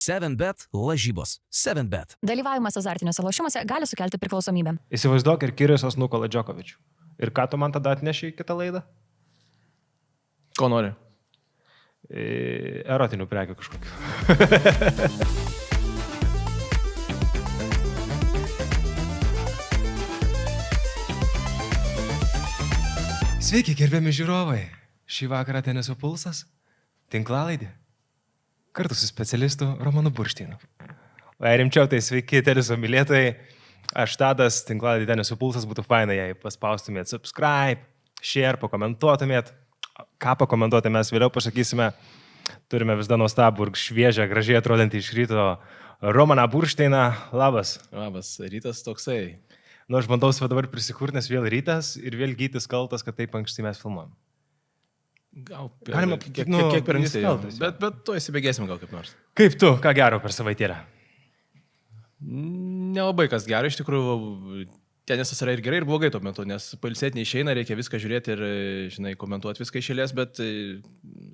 7bet lažybos. 7bet. Dalyvavimas azartiniuose lošimuose gali sukelti priklausomybę. Įsivaizduok ir Kyrgiosas nukola Djokovičių. Ir ką tu man tada atneši į kitą laidą? Ko nori? Erotinių prekių kažkokių. Sveiki, gerbiami žiūrovai. Šį vakarą Teniso pulsas, tinklalaidė. Kartu su specialistu Romanu Buršteinu. O rimčiau, tai sveiki, Teniso mylėtojai. Aš Tadas, tinklalaidė Teniso pulsas, būtų faina, jei paspaustumėt subscribe, share, pakomentuotumėt. Ką pakomentuoti mes vėliau pasakysime. Turime vis dar nuostabų ir šviežią, gražiai atrodantį iš ryto Romaną Buršteiną. Labas. Labas, rytas toksai. Nu, aš bandau save dabar prisikurti, nes vėl rytas ir vėl Gytis kaltas, kad taip anksti mes filmuojam. Gal Galima, kiek per anksti. kaltas, Bet to įsibėgėsim gal kaip nors. Kaip tu, ką gero per savaitėlę? Nelabai kas gerai, iš tikrųjų, tenisas yra ir gerai, ir blogai tuo metu, nes pailsėti neišeina, reikia viską žiūrėti ir, žinai, komentuoti viską iš eilės, bet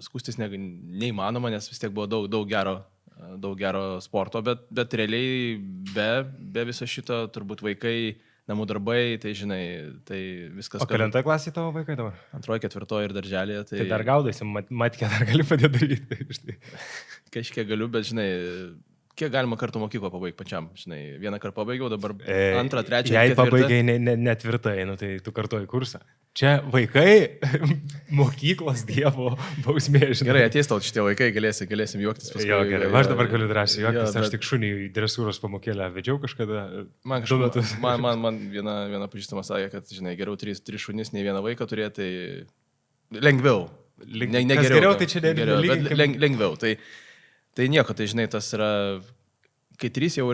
skustis neįmanoma, nes vis tiek buvo daug gero sporto, bet realiai be viso šito turbūt vaikai, namų darbai, tai žinai, tai viskas... O kelintoj klasėje tavo vaikai dabar? Antroji, ketvirtoji ir darželėje. Tai dar gaudaisi, matkę dar gali padėti daryti. Kažkiek galiu, bet žinai, kiek galima kartų mokyklą pabaigti pačiam. Žinai, vieną kartą pabaigiau, dabar antrą, trečią. Jei pabaigai netvirtai, nu, tai tu kartuoji kursą. Čia vaikai, mokyklos dievo bausmė, žinai. Gerai, ateis tau šitie vaikai, galėsim juoktis paskui. Jo, gerai, aš dabar galiu drąsiai juoktis, aš tik šunį į dresūros pamokėlę vedžiau kažkada. Man viena pažįstama sakė, kad, žinai, geriau 3 šunis, nei vieną vaiką turėti, tai lengviau. Ne geriau, tai čia lengviau. Tai nieko, tai žinai, tas yra, kai 3 jau,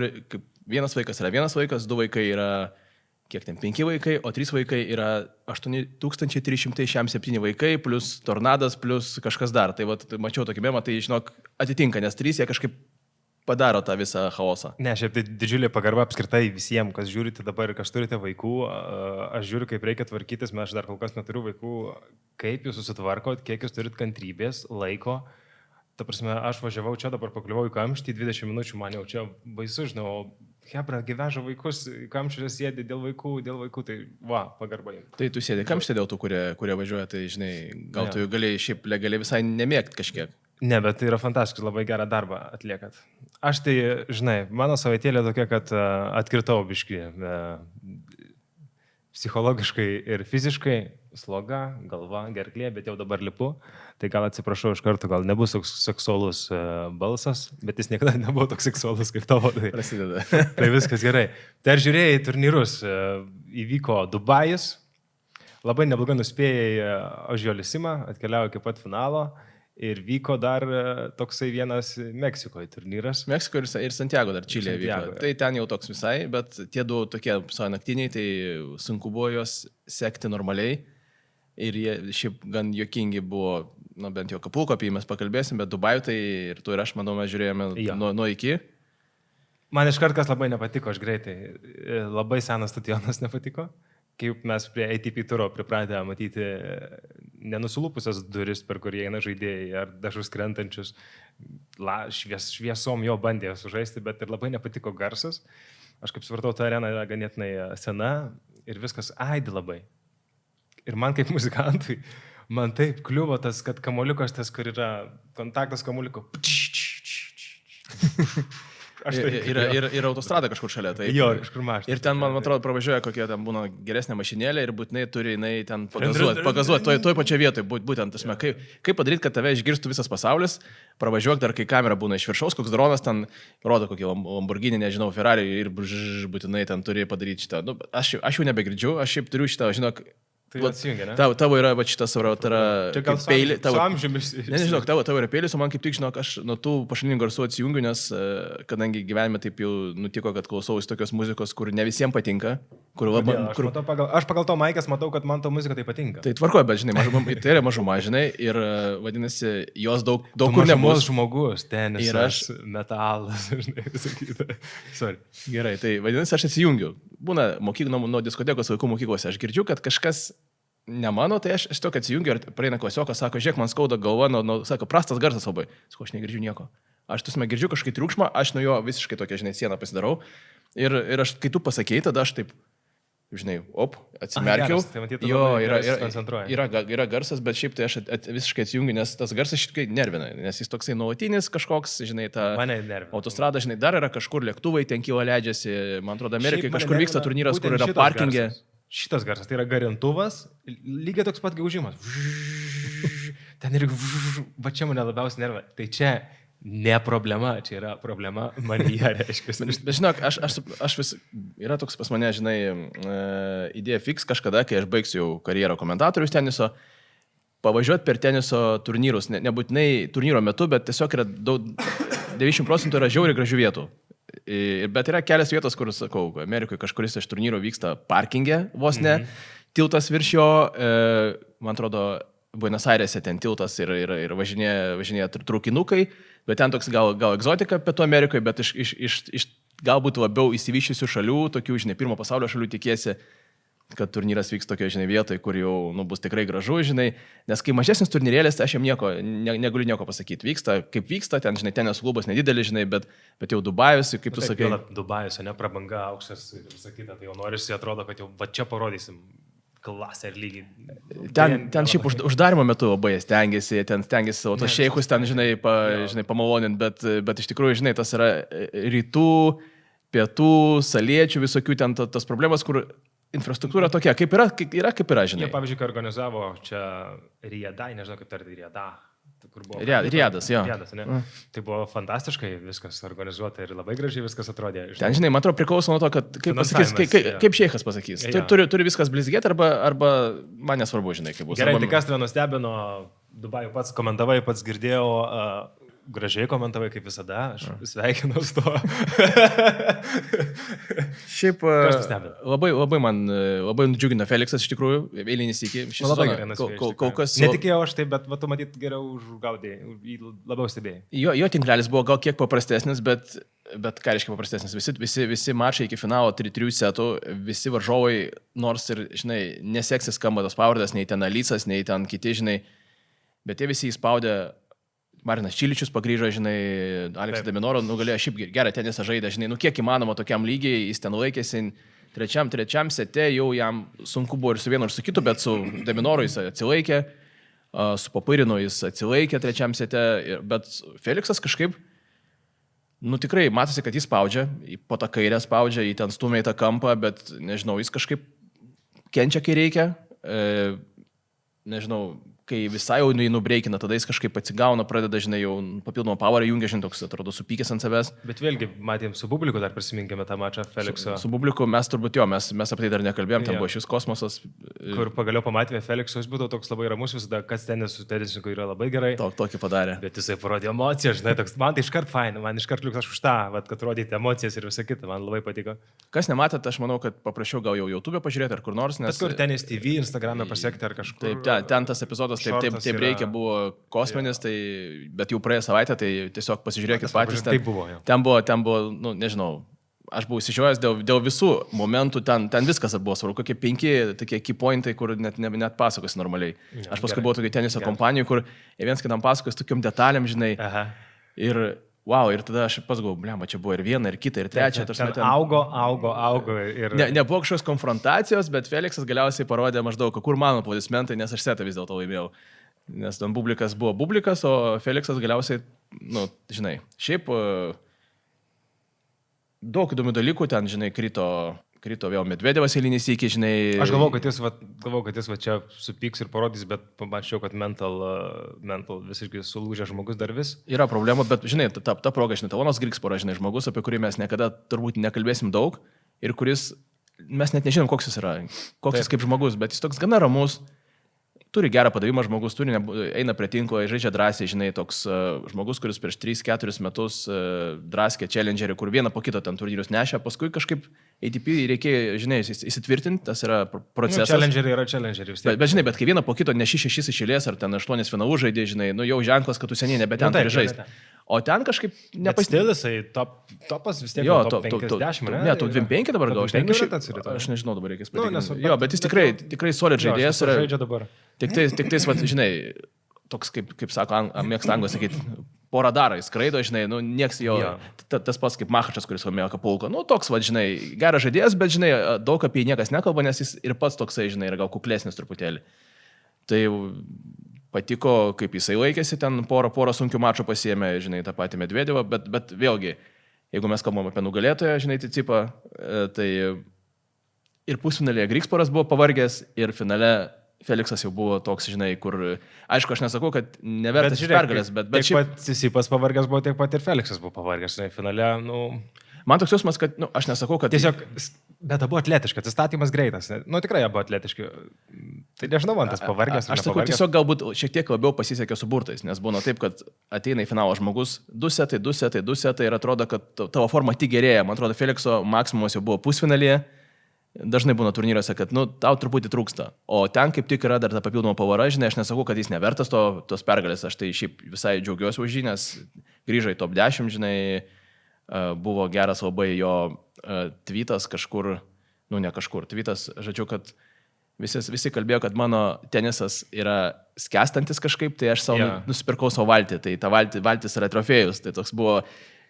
vienas vaikas yra vienas vaikas, 2 vaikai yra, kiek ten, 5 vaikai, o 3 vaikai yra 8367 vaikai, plus tornadas, plus kažkas dar. Tai va, mačiau tokį memą, tai žinok, atitinka, nes 3 jie kažkaip padaro tą visą chaosą. Ne, šiaip tai didžiulė pagarba apskritai visiems, kas žiūrite dabar ir kas turite vaikų. Aš žiūriu, kaip reikia tvarkytis, aš dar kol kas neturiu vaikų, kaip jūs susitvarkot, kiek jūs turit kantrybės, laiko. Ta prasme, aš važiavau čia, dabar pakliuvau į kamštį, 20 minučių man jau čia baisu, žinau, hebra, gyveža vaikus, kamščiuose sėdi dėl vaikų, tai va, pagarba jums. Tai tu sėdi kamštį dėl tų, kurie važiuoja, tai žinai, gal tu galėjai šiaip legaliai visai nemėgti kažkiek. Ne, bet tai yra fantastiškas, labai gerą darbą atliekat. Aš tai, žinai, mano savaitėlė tokia, kad atkritau biškį psichologiškai ir fiziškai, sloga, galva, gerklė, bet jau dabar lipu. Tai gal atsiprašau iš karto, gal nebus toks seksualus balsas, bet jis niekada nebuvo toks seksualus kaip tavo. Tai prasideda. Tai viskas gerai. Tai ar žiūrėjai turnyrus, įvyko Dubajus, labai neblogai nuspėjai Ožiolisimą, atkeliavo iki pat finalo. Ir vyko dar toksai vienas Meksikoje turnyras. Meksikoje ir Santiago dar Čilėje vyko. Tai ten jau toks visai, bet tie 2 tokie savo naktiniai, tai sunku buvo juos sekti normaliai. Ir jie šiaip gan juokingi buvo, bent jau Kapulko apie jį mes pakalbėsim, bet Dubajų tai ir tu ir aš, manau, mes žiūrėjome nuo iki. Man iškart kas labai nepatiko, aš greitai. Labai senas stadionas nepatiko. Kaip mes prie ATP turo pripratę matyti nenusilūpusias duris, per kurį eina žaidėjai ar dažus krentančius, šviesom jo bandė sužaisti, bet ir labai nepatiko garsas. Aš kaip supratau, ta arena yra ganėtinai sena ir viskas aidi labai. Ir man kaip muzikantui, man taip kliuvo tas, kad kamuoliukas tas, kur yra kontaktas kamuoliuko. Ir autostrada kažkur šalia. Tai, jo, kažkur mašina. Ir ten, man atrodo, pravažiuoja kokia ten būna geresnė mašinėlė ir būtinai turi ten pagazuoti toj pačioje vietoje. Būtent, tasme, kaip padaryti, kad tave išgirstų visas pasaulis, pravažiuok dar, kai kamera būna iš viršaus, koks dronas ten rodo kokį Lamborghini, nežinau, Ferrari ir būtinai ten turi padaryti šitą. Nu, aš jau nebegirdžiu, aš šiaip turiu šitą, žinok, Tai atsijungia, ne? Tavo yra šitas, tai yra peilį. Su amžiumis. Nežinau, tavo yra peilis, o man kaip tik, žinok, aš nuo tų pašalinių garsų atsijungiu, nes kadangi gyvenime taip jau nutiko, kad klausausi tokios muzikos, kur ne visiems patinka. Aš pagal to Maikas matau, kad man to muzika tai patinka. Tai tvarkoja, bet žinai, tai yra mažuma, žinai, ir vadinasi, jos daug kur nebus. Žmogus, tenisas, metalas, žinai, visakyti. Sorry. Gerai, tai vadinasi, aš atsijungiu. Būna nuo diskotekos vaikų mokyklose, aš girdžiu, kad kažkas ne mano, tai aš tokį atsijungiu ir praeina klasiokas, sako, žiūrėk, man skauda galva, sako, prastas garsas labai. Sako, aš negirdžiu nieko. aš tuosime girdžiu kažkokį triukšmą, aš nuo jo visiškai tokią, žinai, sieną pasidarau. Ir aš, kai tu pasakėjai, tada aš taip, žinai, atsimerkiau. Geras, tai matyt, jo, yra garsas, bet šiaip tai aš visiškai atsijungiu, nes tas garsas šitai nervina, nes jis toksai nuolatinis kažkoks, žinai, ta autostrada, žinai, dar yra kažkur lėktuvai, ten kyla leidžiasi, man atrodo, Amerikai kažkur vyksta turnyras, kur yra parkingė. Šitas garsas, tai yra garintuvas, lygiai toks pat gaužimas. Ten ir va čia mane labiausiai nervina. Tai čia ne problema, čia yra problema manyje, reiškia. Bet žinok, aš vis, yra toks pas mane, žinai, idėja fix kažkada, kai aš baigsiu jau karjerą komentatorius teniso, pavažiuoti per teniso turnyrus, nebūtinai turnyro metu, bet tiesiog yra 90% yra žiauriai gražių vietų. Bet yra kelias vietos, kur, sakau, Amerikoje kažkuris iš turnyrų vyksta parkingė vos ne, tiltas virš jo, man atrodo, Buenos Airėse ten tiltas ir važinėja traukinukai, bet ten toks gal egzotika Pietų Amerikoje, bet iš galbūt labiau įsivyščiusių šalių, tokių, žinai, pirmo pasaulio šalių tikėsi, kad turnyras vyks tokio, žinai, vietoje, kur jau bus tikrai gražu, žinai, nes kai mažesnis turnyrėlis, tai aš jam negaliu nieko pasakyti. Vyksta, kaip vyksta, ten, žinai, tenis klubas nedidelis, žinai, bet jau Dubajus, kaip tu sakai. Dubajus, ne prabanga, aukštas ir sakyta, tai jau norisi, atrodo, kad jau va čia parodysim klasę ir lygį. Ten šiaip uždarimo metu labai stengiasi savo tos šeikus, ten, žinai, pamaloninti, bet iš tikrųjų, žinai, tas yra rytų, pietų, saliečių, visokių ten tas problemas, kur infrastruktūra tokia, kaip yra, žinai. Jie, pavyzdžiui, kai organizavo čia Riedai, nežinau kaip tarti Riedą. Riedas, jo. Riedas, ne? Tai buvo fantastiškai viskas organizuota ir labai gražiai viskas atrodė. Ten, žinai, man atrodo, priklauso nuo to, kad kaip šeikas pasakys. Turi viskas blizgėti arba man nesvarbu, žinai, kaip bus. Gerai, tai kas tave nustebino, Dubajų pats komentavai, pats girdėjau, gražiai komentavai kaip visada, aš sveikinu su to. Šiaip labai nudžiugino Feliksas, iš tikrųjų, eilinį sykį. Labai gerai nusivėjai. Netikėjau aš taip, bet tu matyt geriau užgaudėjai, labiau stebėjai. Jo tinklelis buvo gal kiek paprastesnis, bet ką reiškia paprastesnis? Visi mačai iki finalo 3 setų, visi varžovai, nors ir, žinai, neseksis skamba tos pavardės, nei ten Alicas, nei ten kiti, žinai, bet jie visi įspaudė. Marinas Čiličius pagrįžo, žinai, Aleksas Deminoro nugalėjo, šiaip gerą tenisą žaidė, žinai, kiek įmanoma tokiam lygiai, jis ten laikėsi trečiam sete, jau jam sunku buvo ir su vienu ir su kitu, bet su Deminoru jis atsilaikė, su Papirinu jis atsilaikė trečiam sete, bet Feliksas kažkaip, tikrai matosi, kad jis spaudžia, po tą kairę spaudžia, jį ten stumia į tą kampą, bet nežinau, jis kažkaip kenčia, kai reikia, nežinau, kai visai jau nubreikina, tada jis kažkaip atsigauna, pradeda, žinai, jau papildomą powerą jungia, žinai, toks atrodo supykęs ant savęs. Bet vėlgi, matėm su publiku, dar prisiminkime tą mačą Felikso. Su publiku mes turbūt mes apie tai dar nekalbėjom, ten buvo šis kosmosas. Kur pagaliau pamatėme Felikso, jis būtų toks labai ramus visada, kas tenisų tenisininkų yra labai gerai. Tokį padarė. Bet jisai parodė emociją, žinai, toks, man tai iškart fain, man iškart liuks aš už tą, kad rodyti emocijas ir visą kitą, man labai patiko. Kas nematėte, aš manau, kad paprašiau gal jau YouTube pažiūrėti ar kur nors, nes... Bet kur Tenis TV, Instagram'e pasiekti ar kažkur. Taip, ten tas epizodas taip reikia buvo kosminis, tai, bet jau praėjo savaitę, tai tiesiog pasižiūrėkit patys. Tai buvo, jau. Ten buvo, nežinau, aš buvau įsižiūrėjęs dėl visų momentų, ten viskas buvo svarbu, kokie 5 tokie key pointai, kur net pasakosi normaliai. Aš paskui buvau tokia teniso kompanijų, kur viens kitam pasakos tokiom detalėm, žinai. Aha. Ir tada aš pats galvoju, blema, čia buvo ir viena, ir kita, ir trečia. Ten augo. Ir... Nebuvo kažkokios konfrontacijos, bet Feliksas galiausiai parodė maždaug, kur mano aplodismentai, nes aš setą vis dėlto laimėjau. Nes ten publikas buvo publikas, o Feliksas galiausiai, žinai, šiaip daug įdomių dalykų ten, žinai, krito vėl Medvedevas eilinį sykį, žinai. Aš galvau, kad jis čia supyks ir parodys, bet pamačiau, kad mental visiškai sulūžę žmogus dar vis. Yra problemų, bet, žinai, ta proga, žinai, Talonas Grigspora, žinai, žmogus, apie kurį mes niekada turbūt nekalbėsim daug ir kuris, mes net nežinom, koks jis yra, koks jis kaip žmogus, bet jis toks gana ramus. Turi gerą padavimą žmogus, eina prie tinklo, žaidžia drąsiai, žinai, toks žmogus, kuris prieš 3-4 metus draskė challengerį, kur vieną po kito ten turnyrus nešė, paskui kažkaip ATP reikėjo, žinai, įsitvirtinti, tas yra procesas. Challengeriai yra challengeriai vis tiek. Bet žinai, bet kai vieną po kito neši 6 iš eilės ar ten 8 finalų žaidė, žinai, jau ženklas, kad tu seniai nebe ten turi žaisti. O ten kažkaip nepasitėlė, topas vis tiek top 50, ne? Ne, top 25 dabar gal. Aš nežinau, dabar reikės patikrinti. Jo, bet jis tikrai solid žaidėjas yra. Žaidžia dabar. Tik tais, žinai, toks, kaip sako, mėgsta anglai sakyti, porą darai, skraido, žinai, nu, nieks jo, tas pats kaip Machačas, kuris laimėjo Akapulko, nu, toks, va, žinai, geras žaidėjas, bet, žinai, daug apie jį niekas nekalba, nes jis ir pats toksai, žinai, yra gal kuklesnis truputėlį. Tai patiko, kaip jisai laikėsi, ten porą sunkių mačų pasiėmė, žinai, tą patį Medvedevą, bet vėlgi, jeigu mes kalbam apie nugalėtoją, žinai, Cicipą, tai ir pusfinalėje Grigsporas buvo pavargęs, ir finale Feliksas jau buvo toks, žinai, kur, aišku, aš nesakau, kad nevertas pergalės, bet šiaip... Taip pat Cicipas pavargęs buvo, tiek pat ir Feliksas buvo pavargęs, žinai, finale, nu... Man toks jausmas, kad, nu, aš nesakau, kad... Tiesiog, bet buvo atletiškas, atsistatymas greitas, nu, tikrai buvo atletiški. Tai nežinau, man tas pavargęs. Aš sakau, tiesiog galbūt šiek tiek labiau pasisekė su burtais, nes būna taip, kad ateina į finalą žmogus, 2 setai ir atrodo, kad tavo forma tik gerėja. Man atrodo, Felikso maksimumas jau buvo pusfinalyje. Dažnai būna turnyruose, kad, nu, tau truputį trūksta. O ten kaip tik yra dar ta papildoma pavara, žinai, aš nesakau, kad jis nevertas tos pergalės, aš tai šiaip visai džiaugiuosi už jį, nes grįžo į top 10, žinai, buvo geras labai jo tweetas kažkur, nu ne kažkur, tweetas, žodžiu, kad visi kalbėjo, kad mano tenisas yra skęstantis kažkaip, tai aš savo nusipirkau savo valtį, tai ta valtis yra trofėjus, tai toks buvo,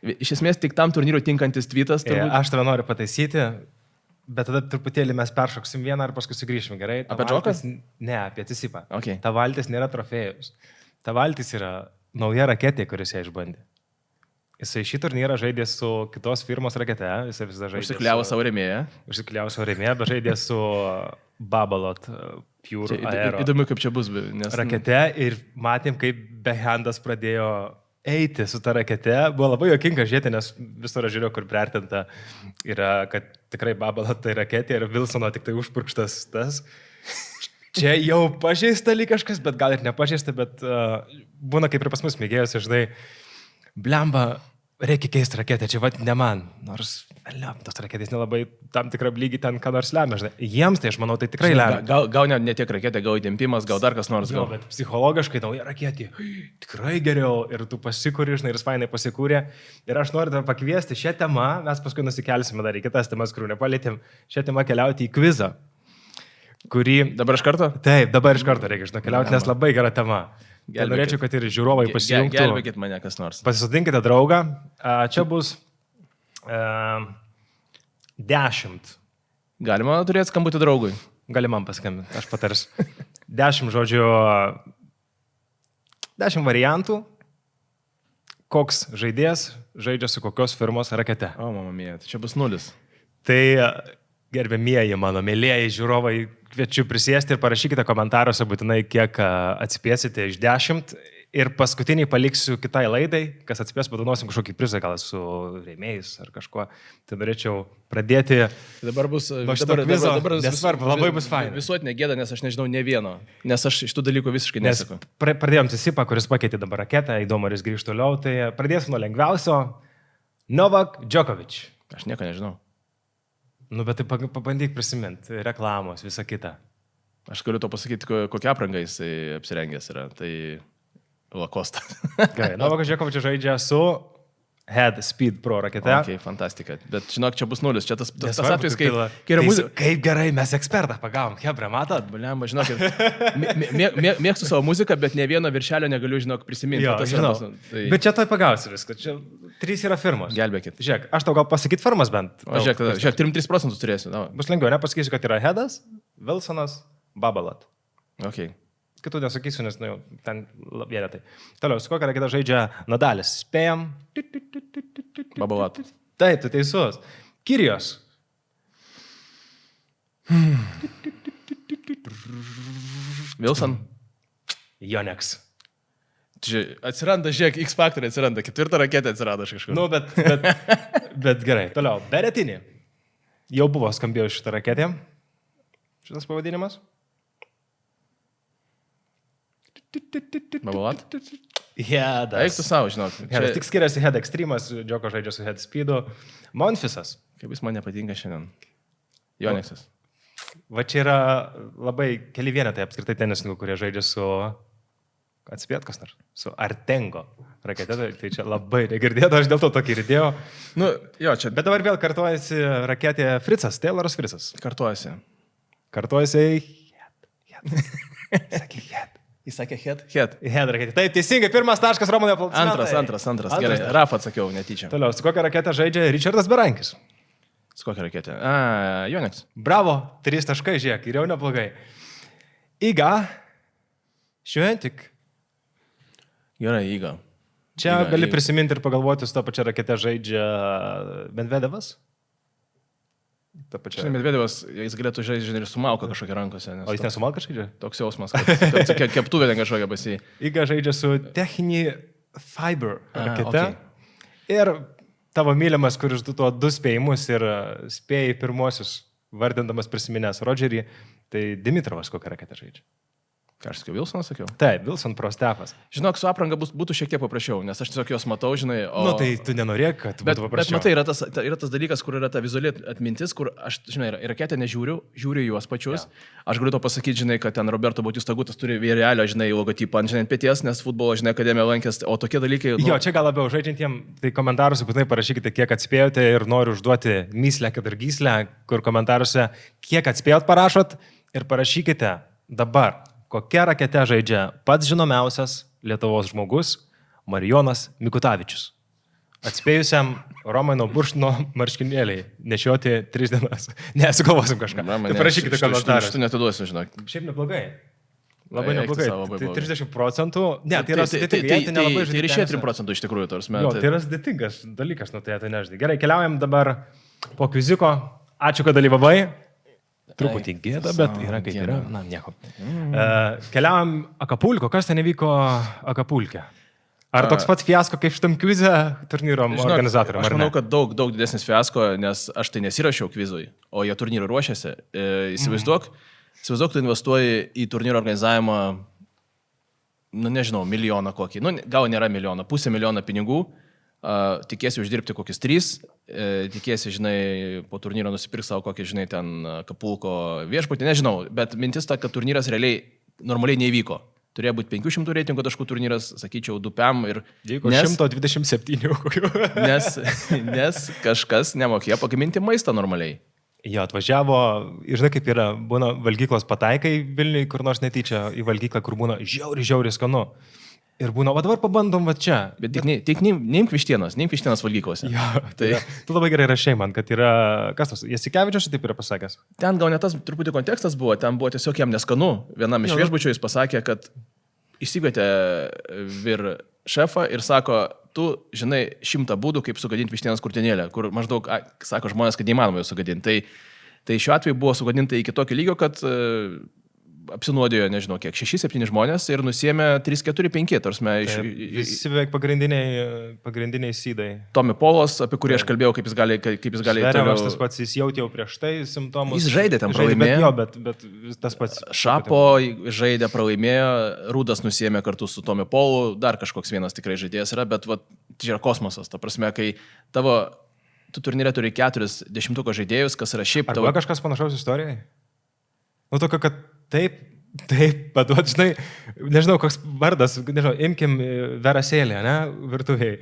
iš esmės tik tam turnyrui tinkantis tweetas. Aš tave noriu pataisyti. Bet tada truputėlį mes peršoksim vieną ir paskui sugrįšim, gerai? Apie Džoką? Ne, apie Cicipą. Okay. Ta valtis nėra trofėjus. Ta valtis yra nauja raketė, kuris ją išbandė. Jisai šį turnyrą žaidė su kitos firmos rakete, jisai vis dar žaidė. Užsikliavo savo rėmėją. Užsikliavo savo rėmėją, bet žaidė su Babolat Pure Aero. Įdomu, kaip čia bus, nes... Rakete ir matėm, kaip behandas pradėjo eiti su ta rakete. Buvo labai juokinga žiūrėti, nes visur žiūrėjau, kur priartinta yra, kad tikrai Babolat tai raketė ir Wilsono tik tai užpurkštas tas. Čia jau pažeista lyg kažkas, bet gal ir nepažeista, bet būna kaip ir pas mus mėgėjus, žinai, blemba, reikia keisti raketę, čia vat ne man. Nors, tos raketės nelabai tam tikrą lygį ten ką nors lemia, žinai. Jiems tai, aš manau, tai tikrai lemia. Gal ne tiek raketė, gal įtempimas, gal dar kas nors. Jo, bet psichologiškai nauja raketė. Tikrai geriau. Ir tu pasikūri, žinai, ir Svainai pasikūrė. Ir aš noriu tave pakviesti šią temą, mes paskui nusikelsime dar į kitas temas, kurių nepalėtėm, šią temą keliauti į kvizą. Kurį... Dabar iš karto? Taip, dabar iš karto reikia, žinai, keliauti, nes labai gera tema. Norėčiau, kad ir žiūrovai pasijungtų. Gelbėkit mane kas nors. Pasisodinkite draugą. Čia bus 10. Galima turėti skambutį draugui. Gali man paskambinti, aš patars. 10 žodžių, 10 variantų, koks žaidėjas žaidžia su kokios firmos rakete. O, mama mija, tai čia bus 0. Tai gerbėmieji mano mėlėjai žiūrovai, kviečiu prisėsti ir parašykite komentaruose būtinai, kiek atspėsite iš 10. Ir paskutiniai paliksiu kitai laidai, kas atspės, padanosim kažkokį prizą, gal su rėmėjais ar kažkuo. Tai norėčiau pradėti. Dabar bus... Dabar nesvarbu, labai bus faina. Visuotinė gėda, nes aš nežinau ne vieno. Nes aš iš tų dalykų visiškai nesakau. Pradėjom Cicipą, kuris pakeitė dabar raketą, įdomu, ar jis grįžtų toliau. Tai pradėsim nuo lengviausio. Novak Djokovic. Aš nieko nežinau. Nu, bet tai pabandyk prisiminti, reklamos, visa kita. Aš galiu to pasakyti, kokią aprangą jis apsirengęs yra. Tai Lacoste. Gerai, Novakas Džokovičius žaidžia su Head Speed Pro rakete. Ok, fantastika. Bet žinok, čia bus 0. Čia tas atvejis, kai yra muzika. Kaip gerai, mes ekspertą pagavom. Hebra, matot? Blemba, žinok, mėgstu savo muziką, bet ne vieno viršelio negaliu, žinok, prisiminti. Jo, žinau. Tai... Bet čia toj pagausi viską. Čia 3 yra firmos. Gelbėkit. Žiūrėk, aš tau gal pasakyti firmas bent. O žiūrėk, 3% turėsiu. Bus lengviau, nepasakysiu, kad yra Headas, Wilsonas, Babolat. Ok. Kitų nesakysiu, nes nu, ten vienetai. Toliau, su kokia raketa žaidžia Nadalis? Spėjam. Babolat. Taip, tu teisus. Kyrios. Wilson. Joneks. Atsiranda, žiūrėk, X Factor atsiranda, 4 raketė atsirado kažkur. Nu, bet gerai. Toliau, Beretinį. Jau buvo skambėjo šitą raketę. Šitas pavadinimas. Babolat? Headas. Eik tu savo, žinok. Headas tik skiriasi Head Extremas, Džoko žaidžia su Head Speedu. Monfisas. Kaip jis man nepatinka šiandien. Joneksas. Va čia yra labai keli vienetai apskritai tenisininkų, kurie žaidžia su... Atspėt kas nors? Su Artengo rakete. Tai čia labai negirdėta, aš dėl to tokį girdėjau. Nu, jo, čia... Bet dabar vėl kartuojasi raketė Fritzas, Tayloras Fritzas. Kartuojasi. Kartuojasi Head. Sakyk Head. Jis sakė head. Head raketė. Taip, teisingai, pirmas taškas Romanui aplaudimas. Antras. Gerai, Rafa atsakiau, netyčia. Toliau, su kokia raketė žaidžia Richardas Berankis? Su kokia raketė? Joneks. Bravo, 3 taškai, žiūrėk, ir jau neblogai. Iga, Šventik. Gerai, Iga. Čia gali prisiminti ir pagalvoti, su tą pačią raketę žaidžia Medvedevas. Žinai, Medvedevas, jis galėtų žaisti ir su Malka kažkokia rankose. O jis nesu Malka žaidžia? Toks jausmas, kad keptuvė ten kažkokia pasi. Iga žaidžia su Techni Fiber rakete. Okay. Ir tavo mylimas, kuris tuo 2 spėjimus ir spėjai pirmosius, vardindamas prisiminęs Rodžerį, tai Dimitrovas kokią raketę žaidžia. Ką aš sakiau, Wilsonas sakiau? Taip, Wilson Pro Stefas. Žinok, su apranga būtų šiek tiek paprasčiau, nes aš tiesiog jos matau, žinai. Nu, tai tu nenorėk, kad būtų paprasčiau. Bet matai, yra tas dalykas, kur yra ta vizuali atmintis, kur aš, žinai, raketę nežiūriu, žiūriu juos pačius. Ja. Aš galiu to pasakyti, žinai, kad ten Roberto Bautista Gutas turi vėrelio, žinai, logotipą ant pėties, nes futbolo, žinai, akademiją lankęs, o tokie dalykai... Jo, čia gal labiau žaidžiantiem, tai komentaruose būtinai parašykite, kiek atspėjote ir noriu užduoti myslę, kad ir gyslę, kur komentaruose, kiek atspėjot parašot ir parašykite dabar. Kokia rakete žaidžia pats žinomiausias Lietuvos žmogus Marijonas Mikutavičius? Atspėjusiam Romano Burštino marškinėliai nešioti 3 dienas. Nesugalvosim kažką. Tai parašykite komentaruose. Aš tu netiduosiu, žinok. Šiaip neblogai. Labai neblogai. Tai 30%. Ne, tai yra sudėtinga. Tai ir išėjo 3% iš tikrųjų, tarsi metai. Tai yra sudėtingas dalykas, nu tai nežinai. Gerai, keliaujam dabar po kviziko. Ačiū, kad dalyvavai. Truputį gėda, bet yra kaip yra. Na, nieko. Keliaujam Akapulko. Kas ten įvyko Akapulke? Ar toks pat fiasko kaip šitam kvize turnyro organizatoriam? Aš manau, kad daug didesnis fiasko, nes aš tai nesirašiau kvizui, o jie turnyrų ruošiasi. Įsivaizduok, tu investuoji į turnyro organizavimą, nu nežinau, milijoną kokį. Nu, gal nėra milijoną, 500 000 pinigų. Tikėsi uždirbti kokius 3, tikėsi, žinai, po turnyro nusipirks savo kokį, žinai, ten Akapulko viešbutį, nežinau, bet mintis ta, kad turnyras realiai normaliai neįvyko. Turėjo būti 500 reitingų taškų turnyras, sakyčiau, 2 PM ir... Jeigu 127 kokių. Nes kažkas nemokėjo pagaminti maistą normaliai. Jo, atvažiavo, žinai, kaip yra, būna valgyklos pataikai Vilniui, kur nors netyčia į valgyklą, kur būna žiauri skanu. Ir būna, o dabar pabandom va čia. Bet tik neimk vištienos valgyklose. Jo, tai tu labai gerai rašai man, kad yra, kas tas, Jasikevičius taip yra pasakęs. Ten gal net tas truputį kontekstas buvo, ten buvo tiesiog jam neskanu. Vienam iš viešbučių jis pasakė, kad išsikvietė vyr šefą ir sako, tu žinai 100 būdų, kaip sugadinti vištienos krūtinėlę, kur maždaug, sako žmonės, kad neįmanoma jau sugadinti. Tai šiuo atveju buvo sugadinta iki tokio lygio, kad apsinuodijo, nežinau kiek, 6-7 žmonės ir nusiėmė 3-4-5, tarsi visi beveik pagrindiniai sydai. Tommy Polas, apie kurį aš kalbėjau, kaip jis gali Zverevas tas pats, jis jautė jau prieš tai simptomus. Jis žaidė ten, pralaimėjo. Bet tas pats. Šapo žaidė, pralaimėjo, Rūdas nusiėmė kartu su Tommy Polu, dar kažkoks vienas tikrai žaidėjas yra, bet tai yra kosmosas, ta prasme, kai tu turnyre turi 40 žaidėjus, kas yra šiaip tavo... Ar kažkas panašaus istorijai? Nu, tokio, kad taip, paduot, žinai, nežinau, koks vardas, nežinau, imkim verasėlę, ne, virtuviai.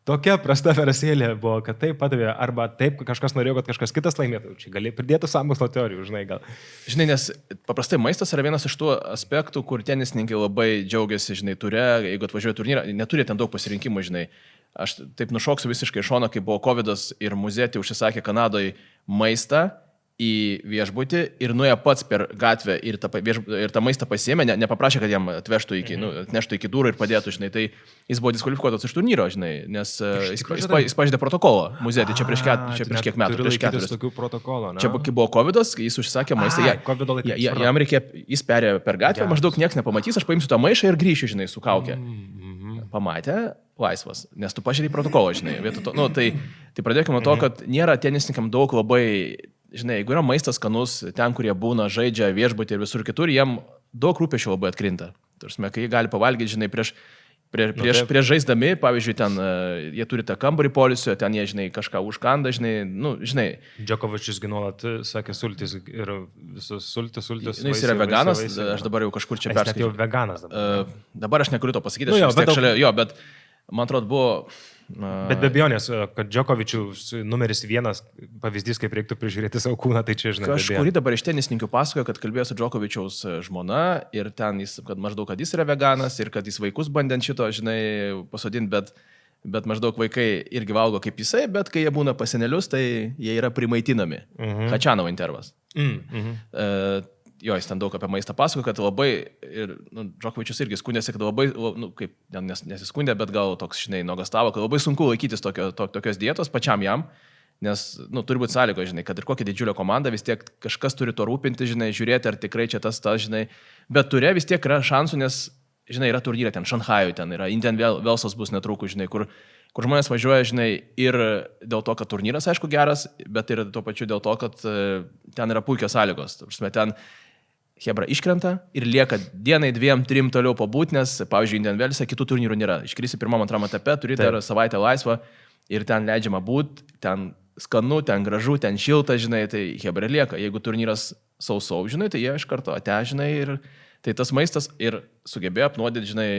Tokia prasta verasėlė buvo, kad taip padavė, arba taip kažkas norėjo, kad kažkas kitas laimėtų. Čia gali pridėti sąmokslo teorijų, žinai, gal. Žinai, nes paprastai maistas yra vienas iš tų aspektų, kur tenisininkai labai džiaugiasi, žinai, turė, jeigu atvažiuoja turnyrą, neturi ten daug pasirinkimų, žinai. Aš taip nušoksiu visiškai iš šono, kai buvo COVID'as ir Muzetė užsisakė Kanadoje maistą į viešbutį ir nuėjo pats per gatvę ir tą maistą pasiėmė, nepaprašė, kad jam atneštų iki durų ir padėtų, žinai, tai jis buvo diskvalifikuotas iš turnyro, žinai, nes jis pažeidė protokolą Muzetė, čia prieš kiek metų, prieš 4. Čia buvo COVID'as, jis užsisakė maistą, jis perėjo per gatvę, maždaug niekas nepamatys, aš paimsiu tą maišą ir grįšiu, žinai, su kaukė. Pamatė, laisvas, nes tu pažiūrėjai protokolą, žinai, tai pradėkime nuo to, kad nėra tenisininkam daug labai, žinai, jeigu yra maistas skanus, ten, kur jie būna, žaidžia viešbutį ir visur kitur, jiem daug rūpesčių labai atkrinta. Tarsi, kai jie gali pavalgyti, žinai, prieš žaisdami, pavyzdžiui, ten jie turi tą kambarį polisio, ten jie, žinai, kažką užkanda, žinai. Džokovičius nuolat sakė sultis ir visus sultis. Jis yra veganas, aš dabar jau kažkur čia perskaičiau. Jis jau veganas dabar. Dabar aš negaliu to pasakyti, bet man atrodo buvo Bet be abejonės, kad Djokovic'us numeris 1 pavyzdys, kaip reiktų prižiūrėti savo kūną, tai čia, žinai, Kažkuri dabar iš tenisininkių pasakojo, kad kalbėjo su Djokovic'aus žmona ir ten jis, kad maždaug, kad jis yra veganas ir kad jis vaikus bandė ant šito, žinai, pasodinti, bet maždaug vaikai irgi valgo kaip jisai, bet kai jie būna pasenelius, tai jie yra primaitinami. Hačianovo intervas. Jo, jis ten daug apie maistą pasako, kad labai, ir Djokovic'us irgi skundėsi, kad labai, kaip, nesiskundė, bet gal toks, žinai, nuogastavo, kad labai sunku laikytis tokios dietos pačiam jam, nes, turi būti sąlygo, žinai, kad ir kokia didžiulė komanda, vis tiek kažkas turi to rūpinti, žinai, žiūrėti, ar tikrai čia tas, žinai, bet turė vis tiek yra šansų, nes, žinai, yra turnyrė ten Šanchajų, ten yra Indian Wellsas bus netrukus, žinai, kur žmonės važiuoja, žinai, ir dėl to, kad turnyras, aišku, geras, bet ir tuo pačiu dėl to, kad ten yra puikios sąlygos. Ten Hebra iškrenta ir lieka dienai, 2-3 toliau pabūti, nes, pavyzdžiui, Indian Wellse kitų turnyrų nėra. Iškrisi pirmam, antram etape, turi dar savaitę laisvą ir ten leidžiama būti, ten skanu, ten gražu, ten šilta, žinai, tai Hebra lieka. Jeigu turnyras sausau, žinai, tai jie iš karto ate, žinai, ir tai tas maistas ir sugebėjo apnuodyti, žinai.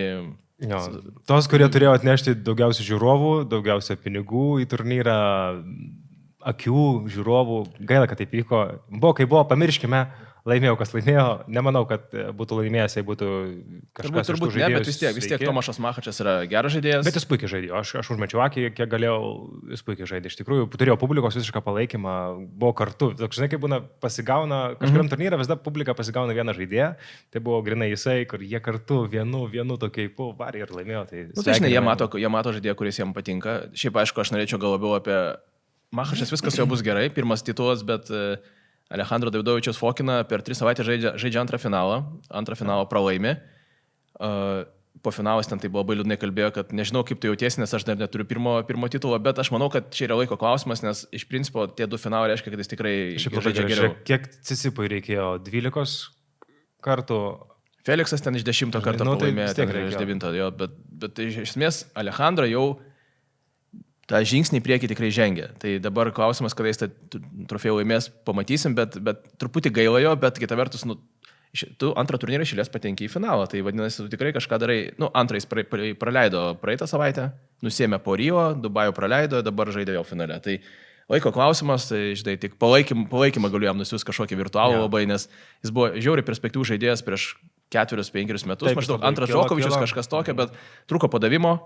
Jo, tos, kurie turėjo atnešti daugiausia žiūrovų, daugiausia pinigų į turnyrą, akių, žiūrovų, gaila, kad taip vyko. Kai buvo, pamirškime, laimėjau, kas laimėjo, nemanau, kad būtų laimėjęs, jei būtų kažkas turbūt ne, bet vis tiek Tomašas Machačas yra geras žaidėjas. Bet jis puikiai žaidė, aš užmečiau akį, kiek galėjau, jis puikiai žaidė. Iš tikrųjų, turėjo publikos visišką palaikymą, buvo kartu. Žinai, kaip būna, pasigauna, kažkuriam turnyrą visada publika pasigauna vieną žaidėją, tai buvo grinai jisai, kur jie kartu vienu tokiai varė ir laimėjo. Tai žinai, jie mato žaidėją, kuris jiems patinka. Šiaip, aišku, aš norėčiau gal labiau apie Machačas, viskas jau bus gerai, pirmas titulas, bet Alejandro Davidovičius Fokina per 3 savaitės žaidžia antrą finalą pralaimi. Po finalas ten tai buvo labai liūdnai kalbėjo, kad nežinau kaip tu jautiesi, nes aš dar neturiu pirmo titulo, bet aš manau, kad čia yra laiko klausimas, nes iš principo tie 2 finalai reiškia, kad jis tikrai žaidžia geriau. Kiek Cicipui reikėjo? 12 kartų? Feliksas ten iš 10 karto pralaimėjo, iš 9, jo, bet iš esmės Alejandro jau tą žingsnį į priekį tikrai žengia. Tai dabar klausimas, kada jis tą trofėjų laimės, pamatysim, bet truputį gaila jo, bet kita vertus, tu antrą turnyrą išėlės patenki į finalą, tai vadinasi, tu tikrai kažką darai, antrą jis praleido praeitą savaitę, nusėmė po Rio, Dubajų praleido, dabar žaidė vėl finale. Tai laiko klausimas, tai žinai, tik palaikymą galiu jam nusiųs kažkokį virtualų labai, nes jis buvo žiauriai perspektyvų žaidėjas prieš 4-5 metus, maždaug antras Djokovic'us kažkas tokio, bet trūko padavimo.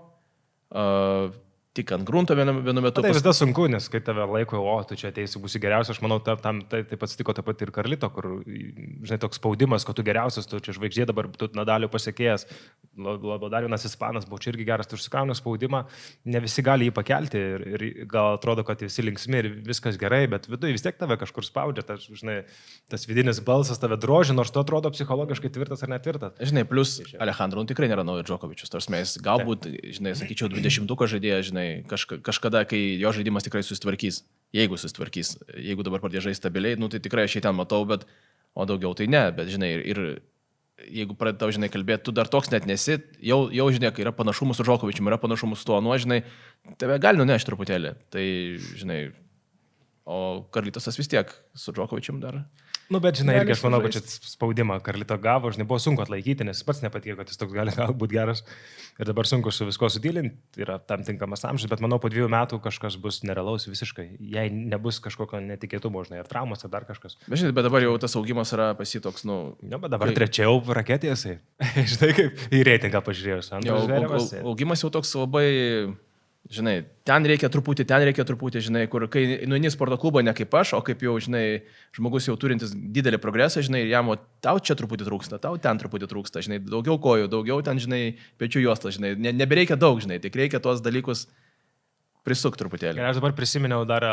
Tik ant grunto vienu metu. Tai visada sunku, nes kai tave laiko, tu čia ateisi, būsi geriausias, aš manau, taip atsitiko taip pat ir Karlito, kur, žinai, toks spaudimas, kad tu geriausias, tu čia žvaigždė, dabar tu Nadalio pasiekėjas, dar vienas ispanas buvo čia irgi geras, tu užsikrauni spaudimą, ne visi gali jį pakelti ir gal atrodo, kad visi linksmi ir viskas gerai, bet viduje vis tiek tave kažkur spaudžia, tas vidinis balsas tave droži, nors tu atrodo psichologiškai tvirtas ar netvirtas. Žinai, plus Alejandro tikrai nėra naujo Djokovic'us, tarsi mes galbūt, žinai, sakyčiau, 20-ko žaidėjas, žinai, kažkada, kai jo žaidimas tikrai susitvarkys, jeigu dabar pradės žaisti stabiliai, tai tikrai aš jį ten matau, o daugiau tai ne, bet žinai, ir jeigu pradėtau, žinai, kalbėti, tu dar toks net nesi, jau žinai, kai yra panašumus su Djokovic'u, yra panašumus su tuo, žinai, tave gali nunešti truputėlį, tai, žinai, o Karlitas vis tiek su Djokovic'u dar. Bet žinai, irgi aš manau, kad čia spaudimą Karlito gavo, žinai, buvo sunku atlaikyti, nes pats nepatiko, kad jis toks gali būti geras ir dabar sunku su visko sudylinti, yra tam tinkamas amžius, bet manau, po 2 metų kažkas bus nerealaus visiškai, jei nebus kažkokio netikėtumo, žinai, ar traumos, ar dar kažkas. Bet dabar jau tas augimas yra pasitoks, bet dabar trečiau raketėse, žinai, kaip į reitingą pažiūrėjus. Augimas jau toks labai... Žinai, ten reikia truputį, žinai, kur kai nueini sporto klubą ne kaip aš, o kaip jau, žinai, žmogus jau turintis didelį progresą, žinai, jam, tau čia truputį trūksta, tau ten truputį trūksta, žinai, daugiau kojų, daugiau ten, žinai, pečių juostas, žinai, nebereikia daug, žinai, tik reikia tuos dalykus prisukti truputėlį. Ir aš dabar prisiminiau dar,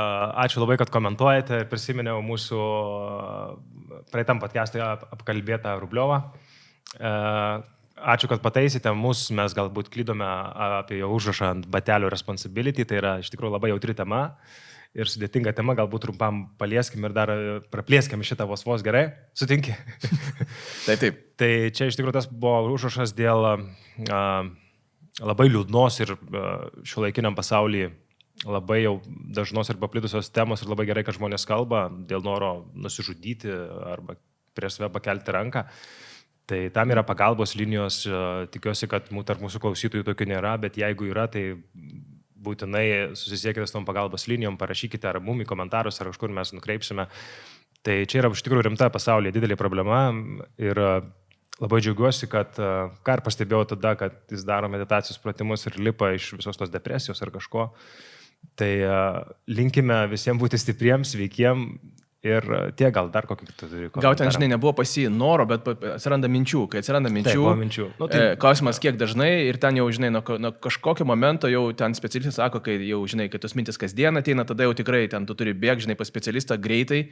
ačiū labai, kad komentuojate, prisiminiau mūsų praeitam podcast'e apkalbėtą Rubliovą. Ačiū, kad pataisite mus, mes galbūt klydome apie jo užrašą ant batelių responsibility, tai yra iš tikrųjų labai jautri tema ir sudėtinga tema, galbūt trumpam palieskim ir dar praplėskim šitą vos gerai. Sutinki? Taip. Tai čia iš tikrųjų tas buvo užrašas dėl labai liūdnos ir šiuolaikiniam pasaulyje labai jau dažnos ir paplitusios temos ir labai gerai, kad žmonės kalba dėl noro nusižudyti arba prieš save pakelti ranką. Tai tam yra pagalbos linijos, tikiuosi, kad tarp mūsų klausytojų tokių nėra, bet jeigu yra, tai būtinai susisiekite su tom pagalbos linijom, parašykite ar mum į komentarus, ar kažkur mes nukreipsime. Tai čia yra iš tikrųjų rimta pasaulyje didelė problema ir labai džiaugiuosi, kad ką ir pastebėjau tada, kad jis daro meditacijos pratimus ir lipa iš visos tos depresijos ar kažko. Tai linkime visiems būti stipriems, sveikiems. Ir tie gal dar kokį tu turi. Gal ten, žinai, nebuvo pasi noro, bet atsiranda minčių. Kai atsiranda minčių, klausimas kiek dažnai ir ten jau, žinai, nuo kažkokio momento jau ten specialistas sako, kai jau, žinai, kad tos mintis kasdien ateina, tada jau tikrai ten tu turi bėgti, žinai, pas specialistą greitai.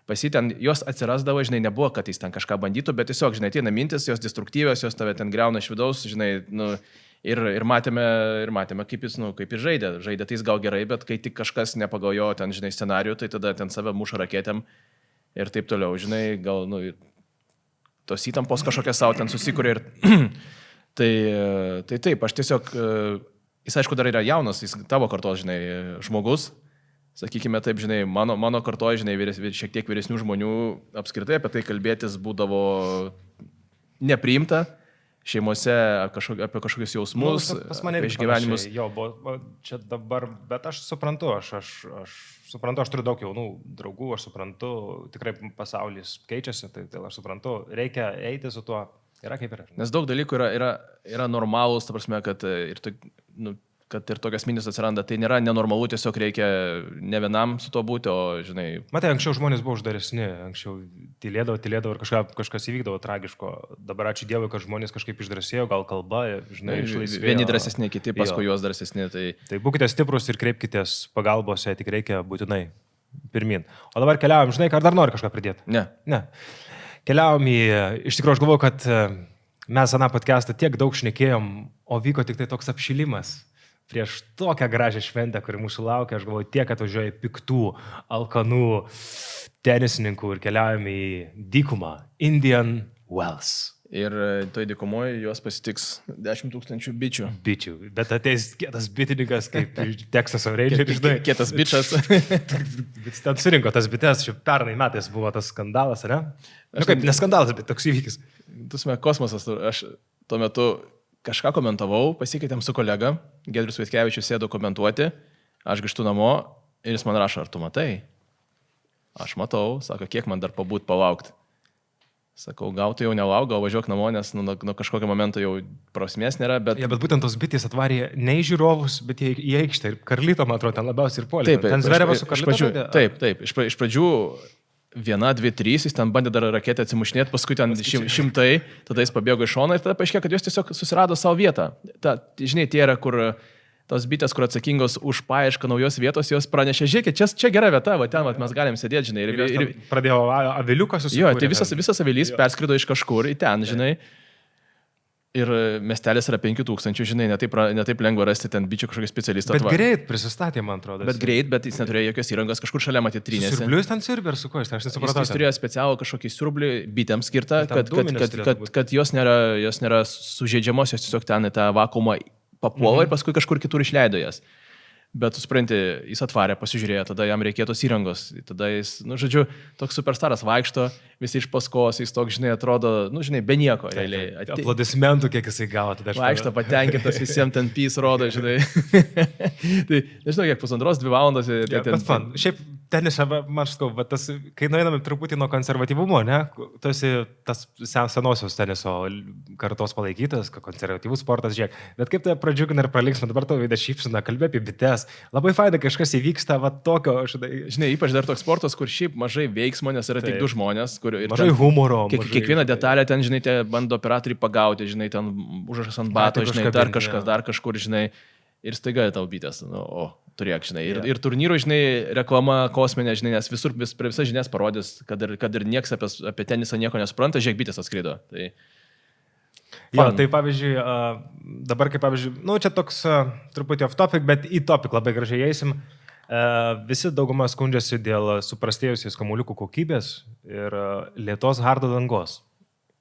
Pasi ten jos atsirasdavo, žinai, nebuvo, kad jis ten kažką bandytų, bet tiesiog, žinai, ateina mintis, jos destruktyvios, jos tave ten greuna iš vidaus, žinai, nu... Ir matėme, kaip jis, kaip jis žaidė. Žaidė tai jis gal gerai, bet kai tik kažkas nepagal jo ten, žinai, scenarijų, tai tada ten save muša raketėm ir taip toliau, žinai, gal, tos įtampos kažkokia savo ten susikūrė ir tai taip, aš tiesiog, jis aišku dar yra jaunas, jis tavo kartos, žinai, žmogus, sakykime taip, žinai, mano kartoje, žinai, šiek tiek vyresnių žmonių apskritai apie tai kalbėtis būdavo nepriimta. Šeimose apie kažkokius jausmus, pas mane išgyvenimus. Jo, čia dabar, bet aš suprantu, aš suprantu, aš turiu daug jaunų draugų, aš suprantu, tikrai pasaulis keičiasi, tai aš suprantu, reikia eiti su tuo, yra kaip yra. Nes daug dalykų yra normalūs, ta prasme, kad ir tokias mintis atsiranda, tai nėra nenormalu, tiesiog reikia ne vienam su to būti, o, žinai... Matai, anksčiau žmonės buvo uždaresni, anksčiau tylėdavo ir kažkas įvykdavo tragiško. Dabar ačiū Dievui, kad žmonės kažkaip išdrasėjo, gal kalba, žinai, išlaisvėjo. Vieni drąsesni, kiti paskui juos drąsesni. Tai būkite stiprus ir kreipkitės pagalbos, jei tik reikia būtinai pirmin. O dabar keliavom, žinai, ar dar nori kažką pridėti? Ne. Keliavom iš tikrųjų, aš galvoju, kad mes aną podcastą tiek daug šnekėjom, o vyko tik tai toks apšilimas. Prieš tokią gražią šventę, kuri mūsų laukia, aš galvoju, tiek atvažiuoja piktų, alkanų tenisininkų ir keliaujame į dykumą, Indian Wells. Ir toj dykumoje juos pasitiks 10 000 bičių. Bičių, bet ateis kietas bitininkas, kaip Teksaso Rangeris, žinai. Kietas bičas. Ten surinko tas bites, šiuo pernai metais buvo tas skandalas, ne? Kaip, ne skandalas, bet toks įvykis. Tusime kosmosas, aš tuo metu... Kažką komentavau, pasikeitėm su kolega, Giedrius Vaitkevičius sėdo komentuoti, aš grįžtu namo ir jis man rašo, ar tu matai? Aš matau, sako, kiek man dar pabūt palaukti. Sakau, gal tu jau nelauk, gal važiuok namo, nes nuo kažkokio momento jau prasmės nėra, bet... Ja, bet būtent tos bitės atvarė ne į žiūrovus, bet į aikštę ir Karlytą, man atrodo, ten labiausiai ir puolė. Taip, ten Zverevas su Karlyta. Taip, iš pradžių... 1, 2, 3, jis ten bandė dar raketę atsimušinėti, paskui ten 100, tada jis pabėgo iš šono ir tada paaiškėjo, kad jos tiesiog susirado savo vietą. Žinai, tie yra, kur tos bitės, kur atsakingos už paiešką naujos vietos, jos pranešė, žiūrėkit, čia gera vieta, va ten va, mes galim sėdėti, žinai. Ir pradėjo aviliukas susikūrė. Jo, tai visas avilys perskrido iš kažkur į ten, žinai. Ir miestelis yra 5000, žinai, netaip lengva rasti ten bičių kažkokį specialistą. Bet greit prisistatė, man atrodo. Bet jis neturėjo jokios įrangos, kažkur šalia matė trynėse. Siurblius ten siurbė ir su ko, aš nesupratau. Jis turėjo specialų kažkokį siurblį bitėms skirtą, kad jos nėra sužeidžiamos, jos tiesiog ten į tą vakuumą papuola ir paskui kažkur kitur išleido jas. Bet, tu supranti, jis atvarė, pasižiūrėjo, tada jam reikėjo tos įrangos. Tada jis, žodžiu, toks superstaras vaikšto, visi iš paskos, jis toks, žinai, atrodo, žinai, be nieko. Aplodismentų, kiek jisai gavo. Vaikšto, patenkintas, visiems ten pys rodo, žinai. Tai, nežinau, kiek 1,5–2 valandos. Bet man, šiaip tenisą, man škau, kai nueiname truputį nuo konservatyvumo, ne, tu esi tas senosios teniso kartos palaikytas, konservatyvus sportas, žiūrėk, bet kaip tai pradžiugina ir pralinksma, dabar tavo veidą šypsina, kalbė apie bites, labai faina, kažkas įvyksta, va tokio, žinai, ypač dar toks sportas, kur šiaip mažai veiksmo, nes yra tik 2 žmonės, kur ir mažai humoro. Kiekvieną detalę ten, žinai, bando operatoriai pagauti, žinai, ten užrašas ant bato, žinai, dar kažkur, žinai, ir staiga tau bitės, turėk, žinai. Ir turnyrų, žinai, reklama kosminė, žinai, nes prie visas žinias parodys, kad ir nieks apie tenisą nieko nesupranta, žiūrėk, bitės atskrido. Tai pavyzdžiui, dabar kaip pavyzdžiui, čia toks truputį off topic, bet į topic labai gražiai eisim. Visi dauguma skundžiasi dėl suprastėjusios kamuoliukų kokybės ir lėtos hardo dangos.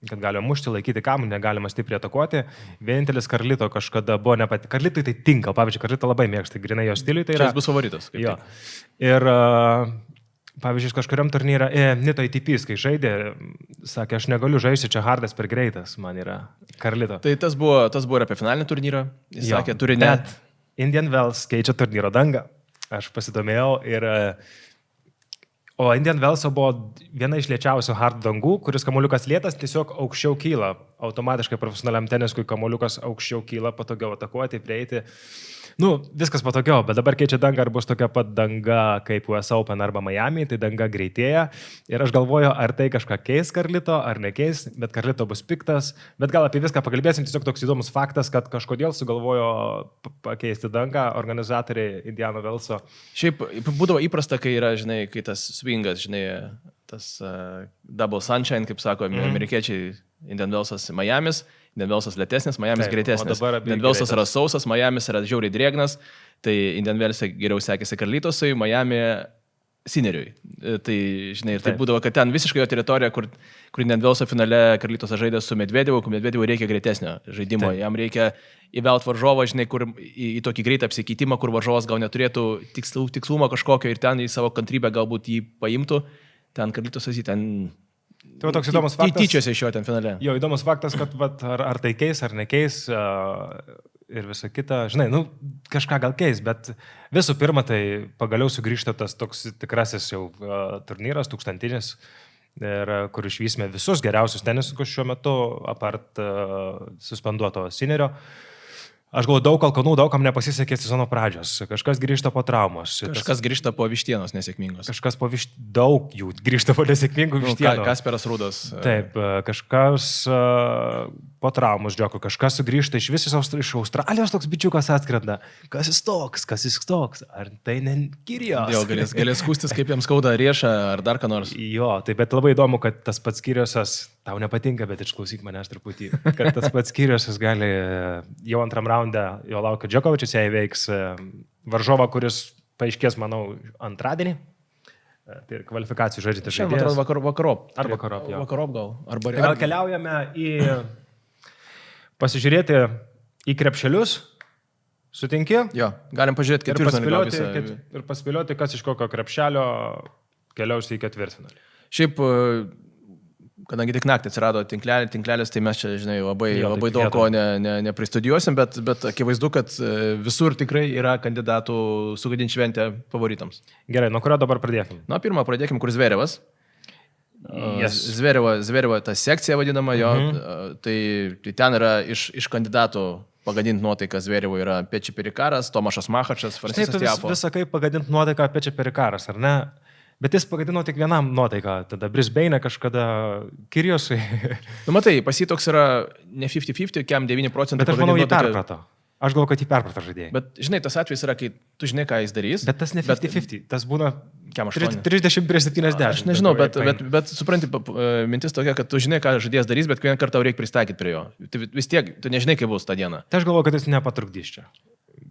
Kad galima mušti, laikyti kamuolį, negalima stipriai atakuoti. Vienintelis Karlyto kažkada buvo nepatiko. Karlytui tai tinka, pavyzdžiui, Karlytą labai mėgsta, grinai jo stiliui. Tai yra... Čia jis bus favoritas. Jo. Ir, pavyzdžiui, kažkuriam turnyrą, Nito ATP, kai žaidė, sakė, aš negaliu žaisti, čia hardas per greitas, man yra Karlyto. Tai tas buvo ir apie finalinį turnyrą. Jis sakė, turi net. Indian Wells keičia turnyro dangą. Aš pasidomėjau ir... O Indian Wellso buvo viena iš lėčiausių hard dangų, kuris kamuoliukas lėtas tiesiog aukščiau kyla. Automatiškai profesionaliam teniskui kamuoliukas aukščiau kyla, patogiau atakuoti, prieiti. Viskas patogiau, bet dabar keičia dangą ir bus tokia pat danga kaip US Open arba Miami, tai danga greitėja. Ir aš galvoju, ar tai kažką keis Karlito, ar nekeis, bet Karlito bus piktas. Bet gal apie viską pakalbėsim, tiesiog toks įdomus faktas, kad kažkodėl sugalvojo pakeisti dangą organizatoriai Indiano Wellso. Šiaip būdavo įprasta, kai yra, žinai, kai tas swingas, žinai, tas double sunshine, kaip sako amerikiečiai, Indian Wellsas Miami's. Indian Wellsas lėtesnis, Miami's greitesnis. Indian Wellsas yra sausas, Miami's yra žiauriai drėgnas, tai Indian Wells'e geriau sekėsi Karlitosui, Miami Sineriui. Tai, žinai, ir tai būdavo, kad ten visiškai jo teritorija, kur Indian Wellso finale Karlitosas žaidė su Medvedevu, kur Medvedevui reikia greitesnio žaidimo. Jam reikia įvelt varžovą, žinai, kur į tokį greitą apsikeitimą, kur varžovas gal neturėtų tikslumą kažkokio ir ten į savo kantrybę galbūt jį paimtų. Ten Karlitosas jį ten... Tai toks įdomus faktas. Tyčiasi iš jo ten finale. Jo, įdomus faktas, kad ar tai keis, ar nekeis ir visa kita. Žinai, kažką gal keis, bet visų pirma, tai pagaliau sugrįžta tas toks tikrasis jau turnyras, tūkstantinis, ir kur išvysime visus geriausius tenisininkus šiuo metu, apart suspenduoto Sinerio. Aš galvoju, daug kalkanų, daugam nepasisekė sezono pradžios. Kažkas grįžta po traumos. Kažkas grįžta po vištienos nesėkmingos. Kažkas daug jų grįžta po nesėkmingų vištienos. Kasperas Rūdas. Taip, kažkas po traumos, džioko, kažkas sugrįžta iš Australijos toks bičiukas atskrenda. Kas jis toks? Ar tai ne Kirijos? Jo, galės skūstis, kaip jiems skauda riešą ar dar ką nors. Jo, tai bet labai įdomu, kad tas pats Kirijosas, tau nepatinka, bet išklausyk manęs truputį, kad tas pats Kirijosas gali jau antram raunde, jo laukia Djokovic'as, jei veiks varžovą, kuris paaiškės, manau, antradienį. Tai kvalifikacijų žaidžiate žaidėjas. Šiandien, man atrodo, vakarop. Ar vakarop, jo. Vakarop gal. Tai gal keliaujame pasižiūrėti į krepšelius. Sutinki? Jo, galim pažiūrėti ir paspėlioti, kas iš kokio krepšelio keliaus į ketvirtfinalį. Šiaip, kadangi tik naktį atsirado tinklelis, tai mes čia, žinai, labai daug ko nepristudijuosim, bet akivaizdu, kad visur tikrai yra kandidatų sugadinti šventę favoritams. Gerai, nuo kurio dabar pradėkime? Nuo pirmo pradėkime, kur Zverevas. Yes. Zverevo ta sekcija vadinama jo, tai ten yra iš kandidatų pagadinti nuotaiką Zverevo yra Peči Perikaras, Tomašas Machačas, Francisas Tiafo. Visą kaip pagadinti nuotaiką Peči Perikaras, ar ne? Bet jis pagadino tik vienam nuotaiką, tada Brisbane kažkada Kirijosui. Matai, pas jį toks yra ne 50-50, kiam 9%. Bet aš manau, jį perprato. Aš galvoju, kad jį perprato žaidėjai. Bet žinai, tas atvejis yra, kai tu žinai, ką jis darys. Bet tas ne 50-50, tas būna 30-70. Aš nežinau, bet supranti, mintis tokia, kad tu žinai, ką žaidėjas darys, bet vieną kartą reikia pristaikyti prie jo. Vis tiek, tu nežinai, kaip bus tą dieną. Tai aš galvoju, kad jis nepatrukdys čia.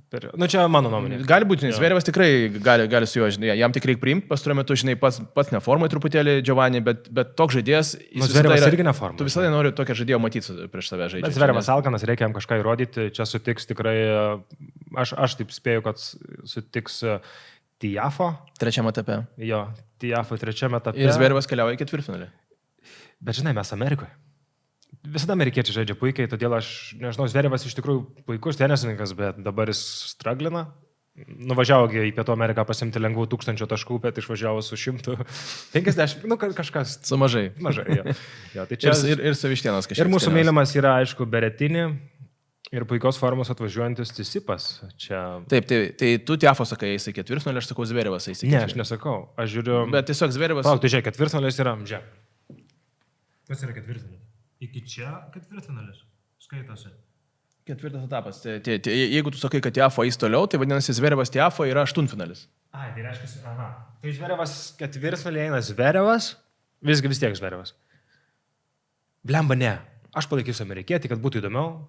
Čia mano nuomonė. Gali būti, Zverevas tikrai gali su juo, žinai, jam tik reikia priimti, pastaruoju metu, žinai, pats neformai truputėlį Giovanni, bet toks žaidėjas... Zverevas irgi neformai. Tu visada nori tokią žaidėją matyti prieš save žaidžiant. Bet Zverevas alkanas, reikia jam kažką įrodyti, čia sutiks tikrai, aš taip spėju, kad sutiks Tiafo. Trečiame etape. Jo, Tiafo trečiame etape. Ir Zverevas keliauja į ketvirtfinalį. Bet žinai, mes Amerikoje. Visada amerikiečiai žaidžia puikiai, todėl aš, nežinau, Zverevas iš tikrųjų puikus tenisininkas, bet dabar jis straglina. Nuvažiavo į Pietų Ameriką pasimti lengvų 1000 taškų, bet išvažiavo su 150, kažkas. Su mažai. Mažai, jo. Tai čia ir Savištienas kažkas. Ir mūsų mylimas yra, aišku, Beretini ir puikios formos atvažiuojantis Tsitsipas. Čia... Taip, tai tu Tiafo sakai, eisi ketvirtfinalį, aš sakau Zverevas eisi. Ne, aš nesakau, aš žiūriu... Bet tiesiog Zverevas... Palauk, tai žiūrėk, ketvirtfinalis yra, žiūrėk. Kas yra ketvirtfinalis? Iki čia ketvirtfinalis. Skaitosi. Ketvirtas etapas. Jeigu tu sakai, kad Tiafo eis toliau, tai vadinasi Zverevas Tiafo yra aštuntfinalis. Ai, tai reiškia, aha. Tai Zverevas ketvirtfinalį eina Zverevas, vis tiek Zverevas. Blemba, ne. Aš palaikysiu amerikietį, kad būtų įdomiau.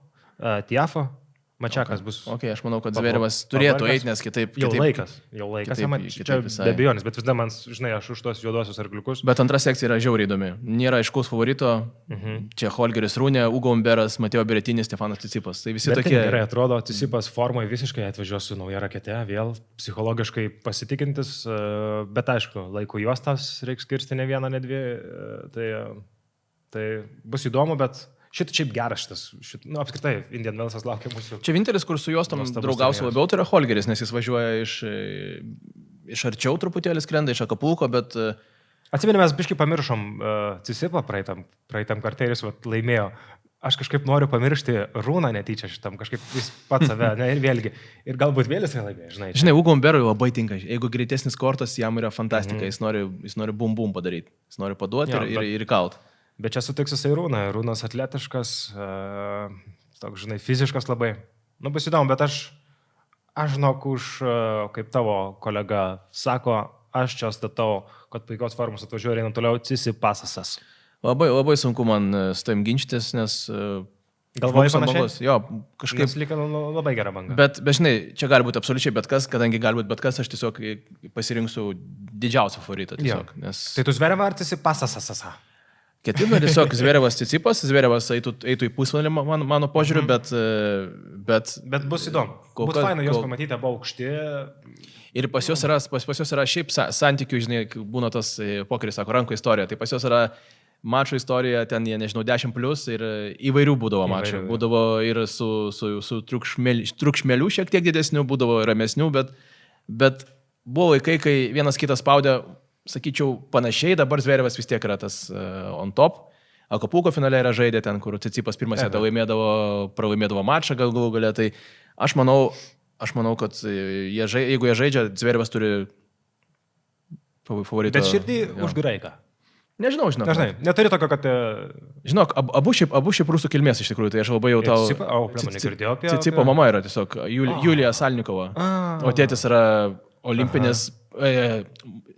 Tiafo. Mačiakas bus. Ok, aš manau, kad Zverevas turėtų eiti, nes kitaip... Jau laikas. Čia be abejonės, bet visada man, žinai, aš už tos juodosius arkliukus. Bet antra sekcija yra žiauriai įdomi. Nėra aiškaus favorito. Čia Holgeris Rūnė, Ugo Umberas, Mateo Beretinis, Stefanas Tsitsipas. Tai visi tokie... Gerai atrodo, Tsitsipas formoje visiškai atvažiuos su nauja rakete, vėl psichologiškai pasitikintis, bet aišku, laiko juostas reiks skirsti ne vieną, ne dvi. Tai bus įdomu, bet Šiaip geras šitas, apskritai, Indian Wellsas laukia mūsų. Čia vienintelis, kur su juostom draugausiu labiau, tai yra Holgeris, nes jis važiuoja iš arčiau truputėlį skrenda, iš Akapulko, bet... Atsimeni, mes biškai pamiršom Cicipą praeitam kartėlis laimėjo. Aš kažkaip noriu pamiršti Rūną netyčia šitam, kažkaip jis pats save, ne, ir vėlgi. Ir galbūt vėlis laimėjo, žinai. Žinai, Ugo Umberui labai tinka. Jeigu greitesnis kortas, jam yra fantastika. Jis nori bum-bum padaryti. Jis nori paduoti ir kaut. Bet čia sutiksiu su Rūna. Rūnas atletiškas, toks, žinai, fiziškas labai. Nu, bus įdomu, bet aš žinok, kaip tavo kolega sako, aš čia statau, kad puikios formos atvažiuoja ir eina toliau Cicipasas. Labai sunku man su tavim ginčytis, nes... Galvoju panašiai? Jo, kažkaip... Nes lyg labai gera banga. Bet žinai, čia gali būti absoliučiai bet kas, kadangi gali būti bet kas, aš tiesiog pasirinksiu didžiausią favoritą tiesiog. Nes... Tai tu Zverevą ar Cicipasas? Ketina tiesiog Zverevas Cicipas, Zverevas eitų į pusfinalį mano požiūriu, bet bus įdomu. Bus faina jos pamatyti, abu aukšti. Ir pas juos yra šiaip santykių, žinai, būna tas pokeris, sako, rankų istorija, tai pas juos yra mačo istorija, ten jie, nežinau, 10 plus ir įvairių būdavo mačų. Būdavo ir su triukšmeliu šiek tiek didesnių, būdavo ramesnių, bet buvo laikai, kai vienas kitas spaudė, sakyčiau, panašiai, dabar Zverevas vis tiek yra tas on top. Akapulko finale yra žaidė ten, kur Cicipas pirmą setą pralaimėdavo mačą galų galę, tai aš manau, kad jeigu jie žaidžia, Zverevas turi favoritą. Bet širdį už graiką. Nežinau. Dažnai. Neturi tokio, kad... Žinok, abu šiaip rusų kilmės iš tikrųjų, tai aš labai jau tau... Cicipo mama yra tiesiog Julija Salnikova, o tėtis yra olimpinis,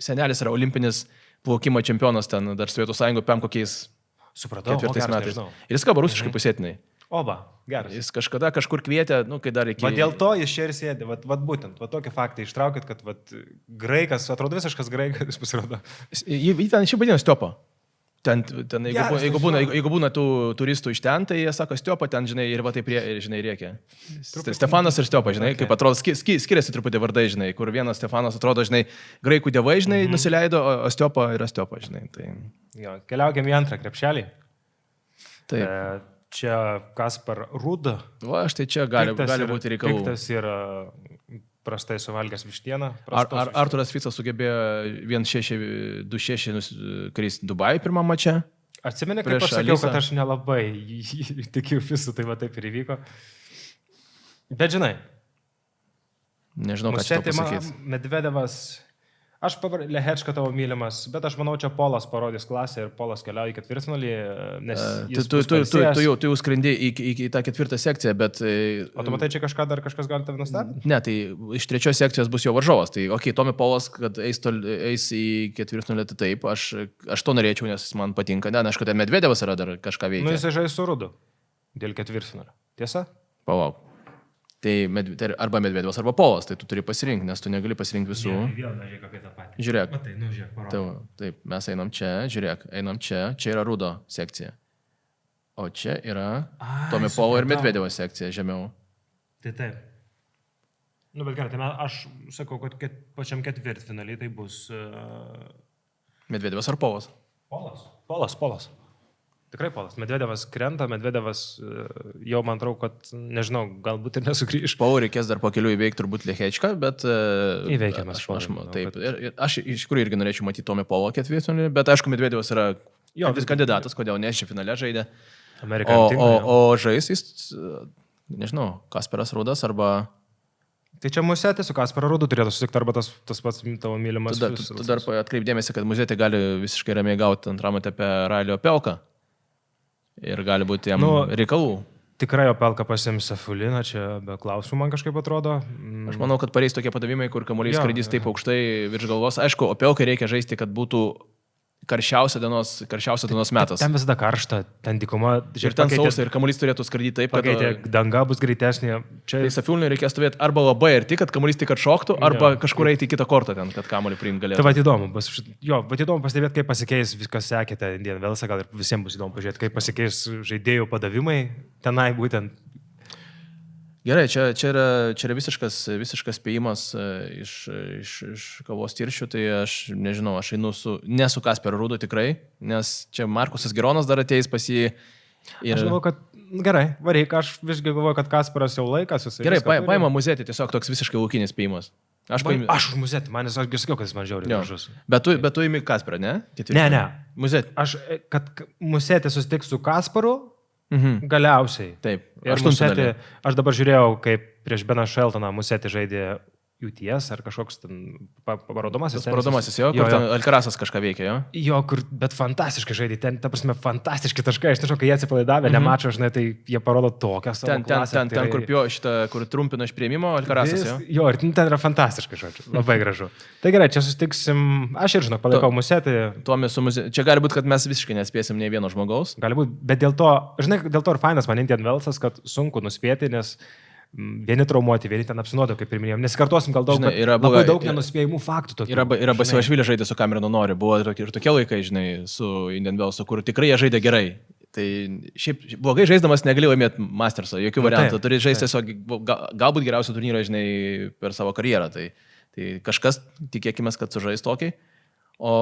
senelis yra olimpinis plaukimo čempionas ten dar Sovietų Sąjungo kokiais 4 metais. Ir jis kalba rusiškai pusėtinai. Oba, geras. Jis kažkada kažkur kvietė, kai dar iki... Va dėl to jis čia ir sėdė, būtent, tokį faktą ištraukit, kad graikas, atrodo visiškas graikas pasirodo. Jį ten šiaip vadina Stiopa. Ten jeigu būna tų turistų iš ten, tai jie sako Stiopa ten, žinai, ir va taip, žinai, rėkia. Stefanas ir Stiopa, žinai, kaip atrodo, skiriasi truputį vardai, žinai, kur vienas Stefanas atrodo, žinai, graikų dievai, žinai, nusileido, o Stiopa yra Stiopa, žinai. Tai... Jo, keliaukime į antrą krepšelį. Taip. Čia Kaspar Ruda. Va, štai čia gali būti reikalų. Piktas ir prastai suvalgęs vištieną. Arturas Ficas sugebėjo 1-6-2-6 kristi Dubajui pirmą mačą. Atsimeni, kaip aš sakiau, kad aš nelabai tikiu Fisu, tai va taip ir įvyko. Bet žinai. Nežinau, ką čia pasakyti. Medvedevas... Aš Lehečka tavo mylimas, bet aš manau, čia Polas parodys klasę ir Polas keliauja į ketvirtfinalį, nes tu jau skrendi į tą ketvirtą sekciją, bet... O tu matai, čia kažkas gali tave nustebinti? Ne, tai iš trečios sekcijos bus jo varžovas. Tai, Tomi Polas, kad eis į ketvirtfinalį, tai taip, aš to norėčiau, nes jis man patinka. Ne, aš kad Medvedevas yra dar kažką veikia. Nu, jis žais su Rudu dėl ketvirtfinalio. Tiesa? Palauk. Tai arba Medvedevas, arba Polas, tai tu turi pasirinkti, nes tu negali pasirinkti visų. Vėl nežiūrėk apie tą patį. Žiūrėk. Matai, žiūrėk, parodo. Taip, mes einam čia, žiūrėk, čia yra Rudo sekcija. O čia yra Tomi Polo ir Medvedevo sekcija žemiau. Tai taip. Nu, bet gerai, tai aš sakau, kad pačiam ketvirtfinalį tai bus... Medvedevas ar Polas? Polas. Tikrai Polas. Medvedevas krenta, Medvedevas jau man atrodo, kad, nežinau, galbūt ir nesugrįž. Polo reikės dar po kelių įveikti turbūt Lehečką, bet... Įveikiamas. Taip. Aš iš tikrųjų irgi norėčiau matyti Tomi Polo ketvirtfinalį, bet aišku, Medvedevas yra vis kandidatas, kodėl ne, šį finale žaidė. O žais jis, nežinau, Kasparas Rudas arba... Tai čia Musetė su Kasparu Rudu turėtų susitikti arba tas pats tavo mylimas. Tu dar atkreipdėmėsi, kad Musetė gali visiškai ramiai gauti antram etape Railio Pelką. Ir gali būti jam reikalų. Tikrai Opelka pasiims Safuliną, čia be klausimų man kažkaip atrodo. Aš manau, kad pareis tokie padavimai, kur kamuolys skraidys taip aukštai virš galvos. Aišku, Opelkai reikia žaisti, kad būtų karščiausia dienos metas. Ten visada karšta, ten dykuma. Ir ten sausa, ir kamuolys turėtų skraidyti taip, kad danga bus greitesnė. Tai Safulinui reikės stovėti arba labai arti, kad kamuolys tik atšoktų, arba kažkur eiti į kitą kortą ten, kad kamuolį priimti galėtų. Tai va įdomu pastebėti, kaip pasikeis, viskas sekėte Indian Wellsą, gal ir visiems bus įdomu pažiūrėti, kaip pasikeis žaidėjų padavimai tenai būtent. Gerai, čia yra visiškas spėjimas iš kavos tirščių, tai aš nežinau, aš einu ne su Kasparu Rudu tikrai, nes čia Markusas Geronas dar ateis pas jį Aš galvoju, kad gerai, varyk, aš visgi galvoju, kad Kasparas jau laikas. Gerai, paima muzetį, tiesiog toks visiškai laukinis spėjimas. Aš už muzetį, man jis sakiau, kad jis man žiauriai gražus. Bet tu imi Kasparą, ne? Ne. Muzetį. Kad muzetį susitiks su Kasparu, galiausiai. Taip. Ir musetį, aš dabar žiūrėjau, kaip prieš Beną Šeltoną musetį žaidė UTS ar kažkoks ten parodomasis. Parodomasis, jo, kur ten Alkarasas kažką veikia, jo? Jo, bet fantastiškai žaidė, ten, ta prasme, fantastiški taškai, aš nežinau, kai jie atsipalaidavę, nemačiau, žinai, tai jie parodo tokią savo klasę. Ten, kur trumpina iš prieimimo, Alkarasas, jo? Jo, ir ten yra fantastiškai, žodžiu, labai gražu. Tai gerai, čia susitiksim, aš ir žinau, palaikau musetį. Čia gali būti, kad mes visiškai nespėsim nei vieno žmogaus. Gali būti, bet dėl to ir fainas man Indian Wellsas, kad sunku nuspėti, nes vieni traumuoti, vieni ten apsinuodo, kaip ir minėjom. Nesikartosim gal daug, žinai, labai daug nenuspėjimų faktų. Tokių, yra Basilašvilė žaidė su Cameronu Nori, buvo ir tokie laikai, žinai, su Indian Wellsu, kur tikrai jie žaidė gerai. Tai šiaip blogai žaisdamas negali laimėti Mastersą, jokių variantų. Turi žaisti tiesiog galbūt geriausią turnyrą, žinai, per savo karjerą. Tai kažkas, tikėkime, kad sužais tokį. O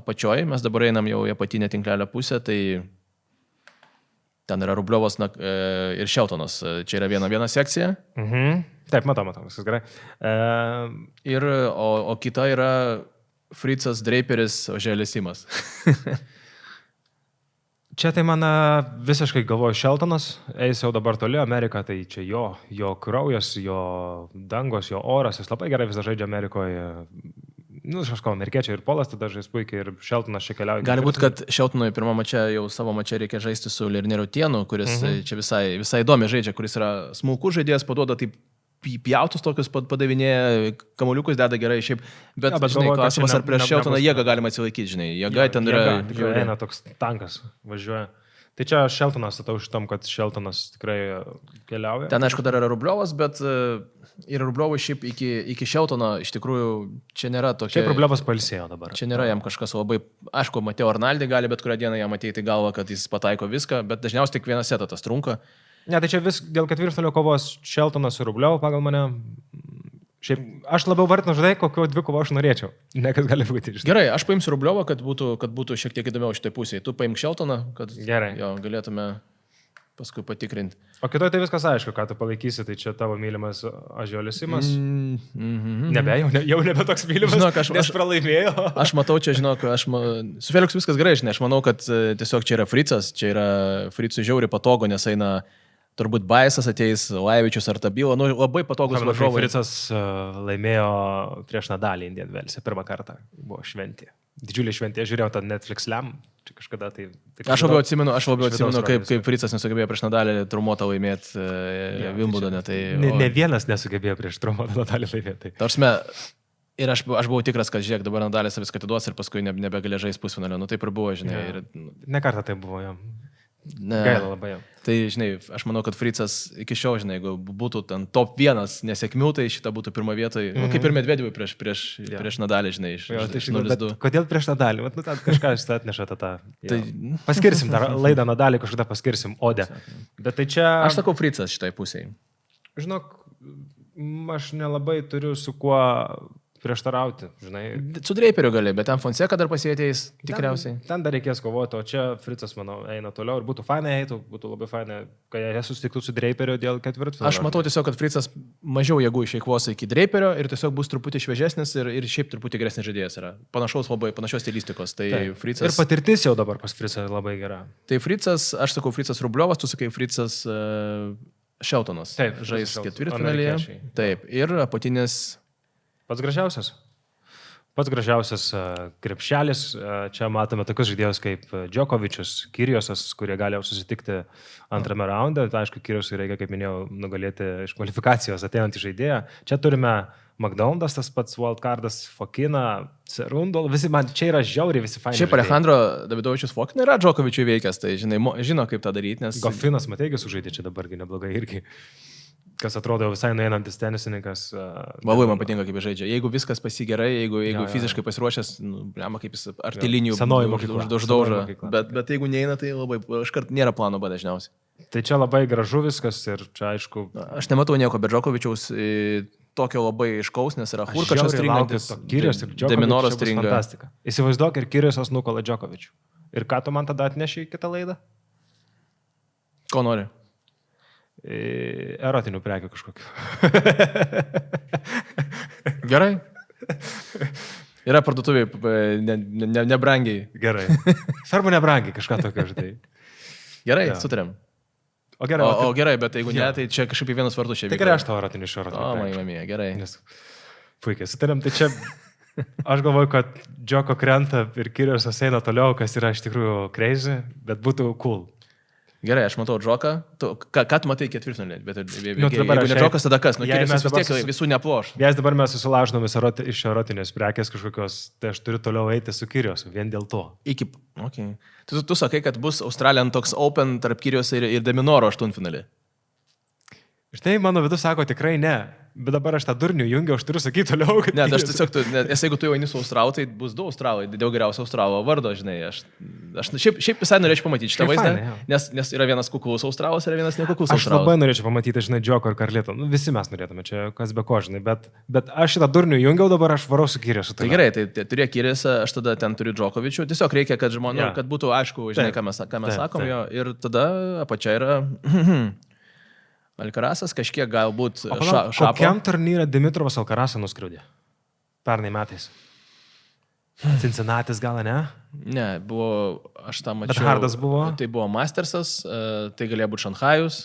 apačioje mes dabar einam jau į apatinę tinklelio pusę, tai ten yra Rubliovas ir Šeltonas. Čia yra viena sekcija. Taip, matau, viskas gerai. O kita yra Fritzas Draperis, Oželis Simas. Čia tai man visiškai galvoju Šeltonas, eis jau dabar toli Ameriką, tai čia jo kraujas, jo dangos, jo oras, jis labai gerai visą žaidžia Amerikoje. Kažko, amerikiečiai ir Polas tada žais puikiai ir Šeltonas čia keliauja. Gali būti, kad Šeltonui pirmą mačą, jau savo mačą reikia žaisti su Lernieriu Tienu, kuris čia visai įdomi žaidžia, kuris yra smulkus žaidėjas, paduoda taip pjautus tokius padavinėja, kamuoliukus deda gerai šiaip, bet žinai, klausimas, ar prieš Šeltoną jėgą galima atsilaikyti, žinai, jėga ten yra. Eina toks tankas, važiuoja. Tai čia Šeltonas, statau šitam, kad Šeltonas tikrai keliauja. Ten, aišku, dar yra Rubliovas, bet ir Rubliovas šiaip iki Šeltono iš tikrųjų čia nėra tokia. Čia Rubliovas pailsėjo dabar. Čia nėra jam kažkas labai, aišku, Mateo Arnaldi gali bet kurią dieną jam ateiti galvą, kad jis pataiko viską, bet dažniausiai tik vieną setą tas trunka. Ne, tai čia vis dėl ketvirtfinalio kovos Šeltonas su Rubliovu pagal mane. Šiaip, aš labiau vartinu, žinai, kokio dvikovo aš norėčiau. Ne, kad gali būti. Gerai, aš paimsiu Rubliovą, kad būtų šiek tiek įdomiau šitai pusėje. Tu paimk Šeltoną, kad galėtume paskui patikrinti. O kitoje tai viskas aišku, ką tu palaikysi, tai čia tavo mylimas Oželis Simas. Jau nebe toks mylimas, žinok, aš pralaimėjau. Aš matau čia, žinok, su Feliksu viskas gerai, žinai, aš manau, kad tiesiog čia yra Fritzas, čia yra Fritzui žiauriai patogu, nes eina turbūt Baisas ateis, Laivičius ar Tabila, labai patogus varžovai. Fritzas laimėjo prieš Nadalį Indian Wellse pirmą kartą, buvo šventė. Didžiulė šventė, žiūrėjau tą Netflix Slam, čia kažkada tai... Aš labiau atsimenu, kaip Fritzas nesugebėjo prieš Nadalį traumuotą laimėti Wimbledone. Ne vienas nesugebėjo prieš traumuotą Nadalį laimėti. Tarsime, ir aš buvau tikras, kad žiūrėk, dabar Nadalis viską atiduos ir paskui nebegalė žaisti pusfinalio. Nu taip ir buvo, žinai. Ne kartą tai buvo jam. Gaila labai. Tai, žinai, aš manau, kad Fritzas iki šiol, žinai, jeigu būtų ten top 1 nesėkmių, tai šita būtų pirmo vietoje, kaip ir Medvedevui prieš Nadalį, žinai, iš 0-2. Kodėl prieš Nadalį? Kažką šitą atneša tą. Paskirsim dar laidą Nadalį, kažkada paskirsim Odę. Bet tai čia... Aš sakau Fritzas šitai pusėje. Žinok, aš nelabai turiu su kuo prieštarauti, žinai. Su Draperiu gali, bet ten Fonseca dar pasieteis, tikriausiai. Ten dar reikės kovoti, o čia Fritzas, manau, eina toliau ir būtų fainai eitų, būtų labai fainai, kai jie susitiktų su Draperiu dėl ketvirtfinalio. Aš matau tiesiog, kad Fritzas mažiau jėgų išeikvos iki Draperio ir tiesiog bus truputį šviežesnis ir šiaip truputį geresnis žaidėjas yra. Panašios stilistikos. Tai Fritzas... Ir patirtis jau dabar pas Fritzą labai gera. Tai Fritzas, aš sakau Fritzas Rubliovas, tu sakai Fritzas Šeltonas. Taip, žais ketvirtfinalyje. Taip, ir apatinis... Pats gražiausias krepšelis. Čia matome tokius žaidėjus kaip Djokovičius, Kyrgiosas, kurie gali jau susitikti antrame raunde. Tai aišku, Kyrgiosui reikia, kaip minėjau, nugalėti iš kvalifikacijos ateinantį žaidėją. Čia turime McDonald's, tas pats wildcardas, Fokina, Cerundol. Visi man čia yra žiauriai, visi faini. Šiaip Alejandro Davidovičius Fokina yra Djokovičiui veikęs, tai žino kaip tą daryti. Nes... Gofinas Mateigis sužaidė čia dabargi neblogai irgi. Kas atrodo visai nueinantis tenisininkas. Labai man patinka, kaip jis žaidžia. Jeigu viskas pasigerai, jeigu fiziškai pasiruošęs, blema kaip jis artilinijų uždaužo. Bet jeigu neina, tai labai, iškart nėra plano B dažniausiai. Tai čia labai gražu viskas ir čia aišku. Aš nematau nieko be Djokovičiaus tokio labai iškaus, nes yra Hurkačas stringantis. Kyrgios ir Deminoras stringa. Ko nori? Erotinių prekių kažkokiu. Gerai. Yra parduotuviai nebrangiai. Gerai. Svarbu nebrangiai kažką tokio, žinai. Gerai, Jo. sutariam. O gerai, O gerai, bet jeigu ne, Jo. tai čia kažkaip į vienus vartus čia tai gerai, aš tavo erotinių iš O, erotinių. mamie, gerai. Nes puikiai sutariam, tai čia aš galvoju, kad Džoko krenta ir Kiriosas eina toliau, kas yra iš tikrųjų crazy, bet būtų cool. Gerai, aš matau Džoką. Ką tu matai ketvirtfinalį? Bet Nu, tai dabar jeigu aš ne jei- Džokas, tada kas? Nu, jei Kiriosas mes vis dabar tiek visų neploš. Jas dabar mes susilaužinom iš erotinės prekės kažkokios, tai aš turiu toliau eiti su Kiriosu, vien dėl to. Okay. Tu sakai, kad bus Australian toks open tarp Kirios ir Deminoro aštuntfinalį. Štai mano vidus sako tikrai ne, bet dabar aš tą durnių jungiu, aš turiu sakyti toliau, kad... Ne, tai aš tiesiog, nes jeigu tu jau eini su Australu, tai bus du Australai, dėl geriausio Australo vardo, žinai. Aš šiaip visai norėčiau pamatyti šitą Šiaip vaizdą, fainai, jo. nes yra vienas kuklus Australas ir vienas nekuklus Aš labai Australas. norėčiau pamatyti, žinai, Džoko ir Karlito. Nu, visi mes norėtume, čia kas be ko, žinai, bet aš šitą durnių jungiau, dabar aš varau su Kiriosu. Tai gerai, tai turėk Kirės, aš tada ten turiu Džokovičių. Tiesiog reikia, kad žmonų, Jo. kad būtų aišku, žinai, Taip, ką mes taip, sakom taip. jo. Ir tada apačia yra Alkarasas, kažkiek galbūt šapo. Kokiam turnyrą Dimitrovas Alkarasą nuskriaudė? Pernai metais. Cincinnati's gal, ne? Ne, buvo, aš tą mačiau. Bet hardas buvo? Tai buvo Mastersas, tai galėjo būti Šanchajus.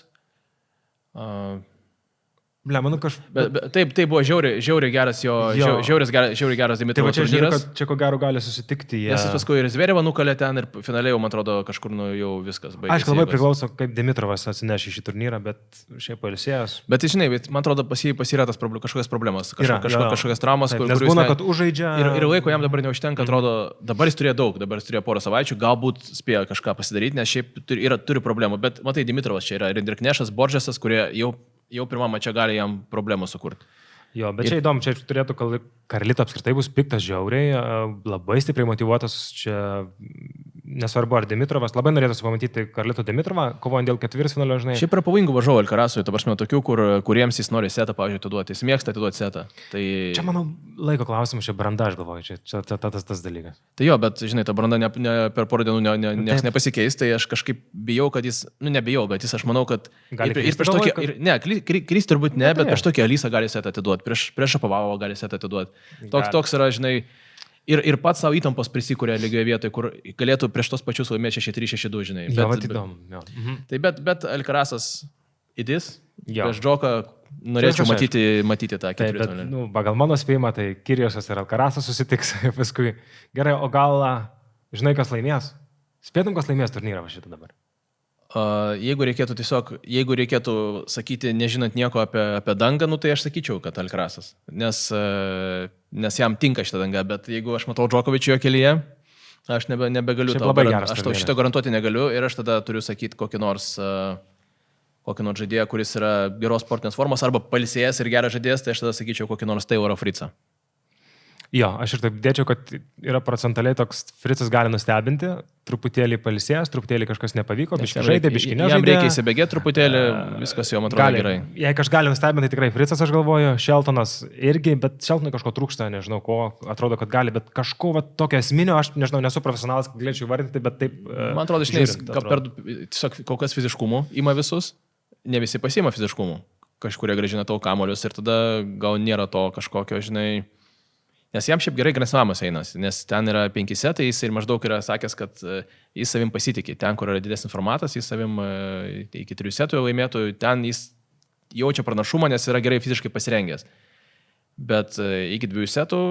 Ble, manau, kažkaip... Taip, tai buvo žiauriai geras jo, Jo. žiauriai geras Tai Dimitrovo va čia žiūriu, turnyras. kad čia ko gero gali susitikti. Nes jis paskui ir Zverevą nukalė ten ir finaliai jau, man atrodo, kažkur jau viskas baigėsi. Aišku, labai jėgos. priklauso, kaip Dimitrovas atsinešė šį turnyrą, bet šiaip pailsėjęs. Bet žinai, man atrodo, pas jį yra tas kažkokios problemos, Yra, jo. kažkokios traumas, Taip, kur nes jis būna, ne- kad užžaidžia. Ir laiko jam dabar neužtenka, atrodo, dabar jis turėjo daug, dabar jis turėjo porą savaičių, galbūt spėjo kažką pasidaryti, nes šiaip turi problemų. Bet matai, Dimitrovas čia yra ir Dirknešas, Boržesas, kurie jau pirmą mačą gali jam problemų sukurti. Jo, bet čia įdomu, čia turėtų Karlito apskritai bus piktas žiauriai, labai stipriai motivuotas, čia nesvarbu ar Dimitrovas, labai norėtųsi pamatyti Karlito Dimitrovą, kovojant dėl ketvirtfinalio, žinai. Šiaip yra pavojingų varžovų Alkarasui, ta prasme, tokių, kuriems jis nori setą, pavyzdžiui, atiduoti, jis mėgsta atiduoti setą. Tai... Čia, manau, laiko klausimas, čia branda, aš galvoju, čia tas dalykas. Tai jo, bet, žinai, ta branda per porą dienų nieks nepasikeis, tai aš kažkaip bijau, kad jis, nebijau, bet jis, aš manau, kad Gali ir kristi, prieš tokį, galvoji, ne, Krys turbūt ne, bet tai prieš tokį Alysą gali setą atiduoti, prieš Apavavo gali setą atiduoti. Gali. Toks yra, žinai, ir pats savo įtampos prisikūrė lygioje vietoje, kur galėtų prieš tos pačius laimėti 6-3-6-2, žinai. Jo, bet įdomu. Jo. Tai bet Alkarasas įdės, Jo. prieš Džoką norėčiau Čia aš matyti tą Taip, bet, ketvirtfinalį. nu, pagal mano spėjimą, tai Kiriosas ir Alkarasas susitiks paskui. Gerai, o gal, žinai, kas laimės? Spėtum, kas laimės turnyrą va šitą dabar? Jeigu reikėtų sakyti, nežinant nieko apie dangą, nu, tai aš sakyčiau, kad Alkarasas. Nes jam tinka šitą dangą, bet jeigu aš matau Džokovičių jo kelyje, aš nebegaliu Šiaip tau labai geras aš tau turnyras. šitą garantuoti negaliu ir aš tada turiu sakyti kokį nors žaidėją, kuris yra geros sportinės formos arba pailsėjęs ir geras žaidėjas, tai aš tada sakyčiau kokį nors Taylorą Fritzą. Jo, aš ir taip dėčiau, kad yra procentaliai toks Fritzas gali nustebinti, truputėlį pailsėjęs, truputėlį kažkas nepavyko, biški žaidė, biški nežaidė. Jam reikia įsibėgėti truputėlį, viskas jau man atrodo gerai. Jei kažkas gali nustebinti, tai tikrai Fritzas, aš galvoju, Sheltonas irgi, bet Sheltonui kažko trūksta, nežinau ko, atrodo, kad gali, bet kažko va, tokio esminio, aš nežinau, nesu profesionalas, kad galėčiau įvardinti, bet taip... Man atrodo, žinai, tiesiog kol kas fiziškumų ima visus, ne visi pasiima fiziškumų, kažkurie grąžina tau kamolius ir tada gal nėra to kažkokio, žinai, nes jam šiaip gerai Grasnamas einas, nes ten yra 5 setai, jis ir maždaug yra sakęs, kad jis savim pasitikė, ten, kur yra didesnis formatas, jis savim iki 3 setų laimėtų, ten jis jaučia pranašumą, nes yra gerai fiziškai pasirengęs. Bet iki 2 setų,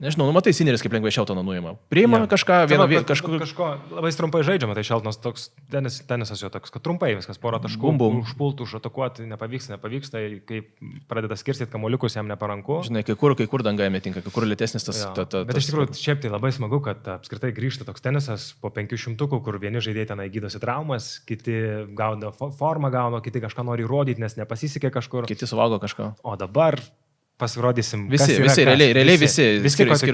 nežinau, nu matai, Sineris kaip lengvai Sheltoną nuima. Priima kažką, kažko labai trumpai žaidžiama, tai Sheltonas toks, tenisas jo toks, kad trumpai viskas, porą taškų, užpultų, užatakuoti, nepavyksta, kai pradeda skirstyti kamoliukus, jam neparanku. Žinai, kai kur danga jam netinka, kai kur lėtesnis tas... Bet iš tikrųjų, šiaip tai labai smagu, kad apskritai grįžta toks tenisas po 500, kur vieni žaidėjai ten gydosi traumas, kiti gauna formą, kiti kažką nori įrodyti, nes nepasisekė kažkur. Kiti suvalgo kažką. O dabar pasirodysim. Visi, kas yra visi, kas. realiai visi, Išskyrus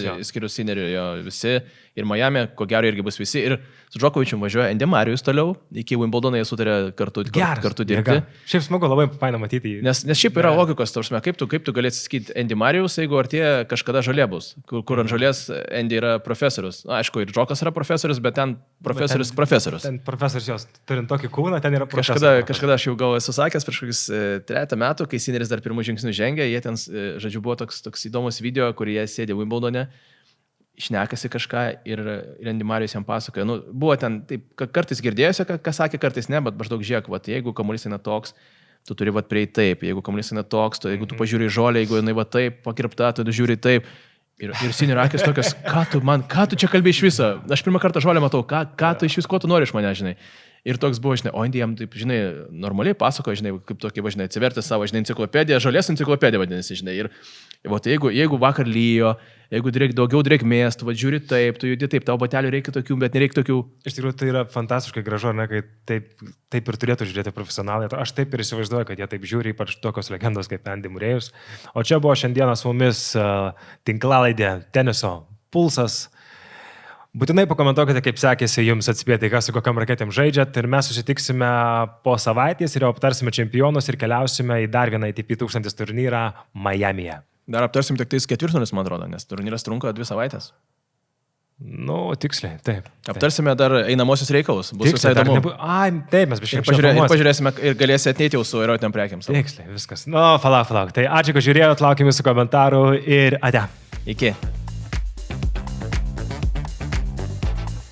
jo. išskyrus Sinerių, jo, visi. Ir Miami, ko gero, irgi bus visi. Ir su Džokovičiu važiuoja Andy Marijus toliau. Iki Wimbledono jie sutarė kartu dirbti. Jėga. Šiaip smagu, labai faina matyti. Nes šiaip yra logikos, tarsi, kaip tu galėsi sakyti Andy Marijus, jeigu artėja kažkada žolė bus, kur ant žolės Andy yra profesorius. Na, aišku, ir Džokas yra profesorius, bet ten profesorius. Ten profesorius jos, turint tokį kūną, ten yra profesorius. Kažkada aš jau gal esu sakęs prieš kokius 3 metų, kai Sineris dar pirmų žingsnių žengė, jie ten, žodžiu, buvo toks įdomus video, kur jie sėdė Wimbledone, šnekasi kažką ir Andy Marijus jam pasakoja. Nu, buvo ten, taip, kartais girdėjosi, ką sakė, kartais ne, bet maždaug žiūrėk, jeigu kamuolys eina toks, tu turi prieiti taip, jeigu kamuolys eina toks, jeigu tu pažiūri žolę, jeigu jinai taip pakirpta, tu žiūri taip. Ir Sinerio akis tokios, ką tu čia kalbėjai iš viso? Aš pirmą kartą žolę matau, ką tu iš vis, ko tu nori iš mane, žinai. Ir toks buvo, žinai, o Andy jam taip, žinai, normaliai pasakoja, žinai, kaip tokį, žinai, atsivertė savo, žinai, enciklopediją, žolės enciklopediją vadinasi, žinai. Ir jeigu vakar lyjo, jeigu daugiau drėgmės, tu žiūri taip, tu judi taip, tau batelių reikia tokių, bet nereikia tokių. Iš tikrųjų, tai yra fantastiškai gražu, ne, kai taip ir turėtų žiūrėti profesionalai. Aš taip ir įsivaizduoju, kad jie taip žiūri, ypač tokios legendos kaip Andy Murrayus. O čia buvo šiandieną su mumis tinklalaidė Teniso pulsas. Būtinai pakomentuokite, kaip sekėsi jums atspėti, kas su kokiam raketėm žaidžiat. Ir mes susitiksime po savaitės ir jau aptarsime čempionus ir keliausime į dar vieną ATP 1000 turnyrą Miamyje. Dar aptarsim tik tais ketvirtfinalius, man atrodo, nes turnyras trunka 2 savaitės. Nu, tiksliai, taip. Aptarsime dar einamosius reikalus. Bus visai įdomu. Taip, mes biškai pažiūrėsime ir galėsite ateiti jau su erotiniam prekiams. Tiksliai, viskas. Nu, palauk. Tai ačiū, kad žiūrėjot, laukiam jūsų komentarų ir ate. Iki.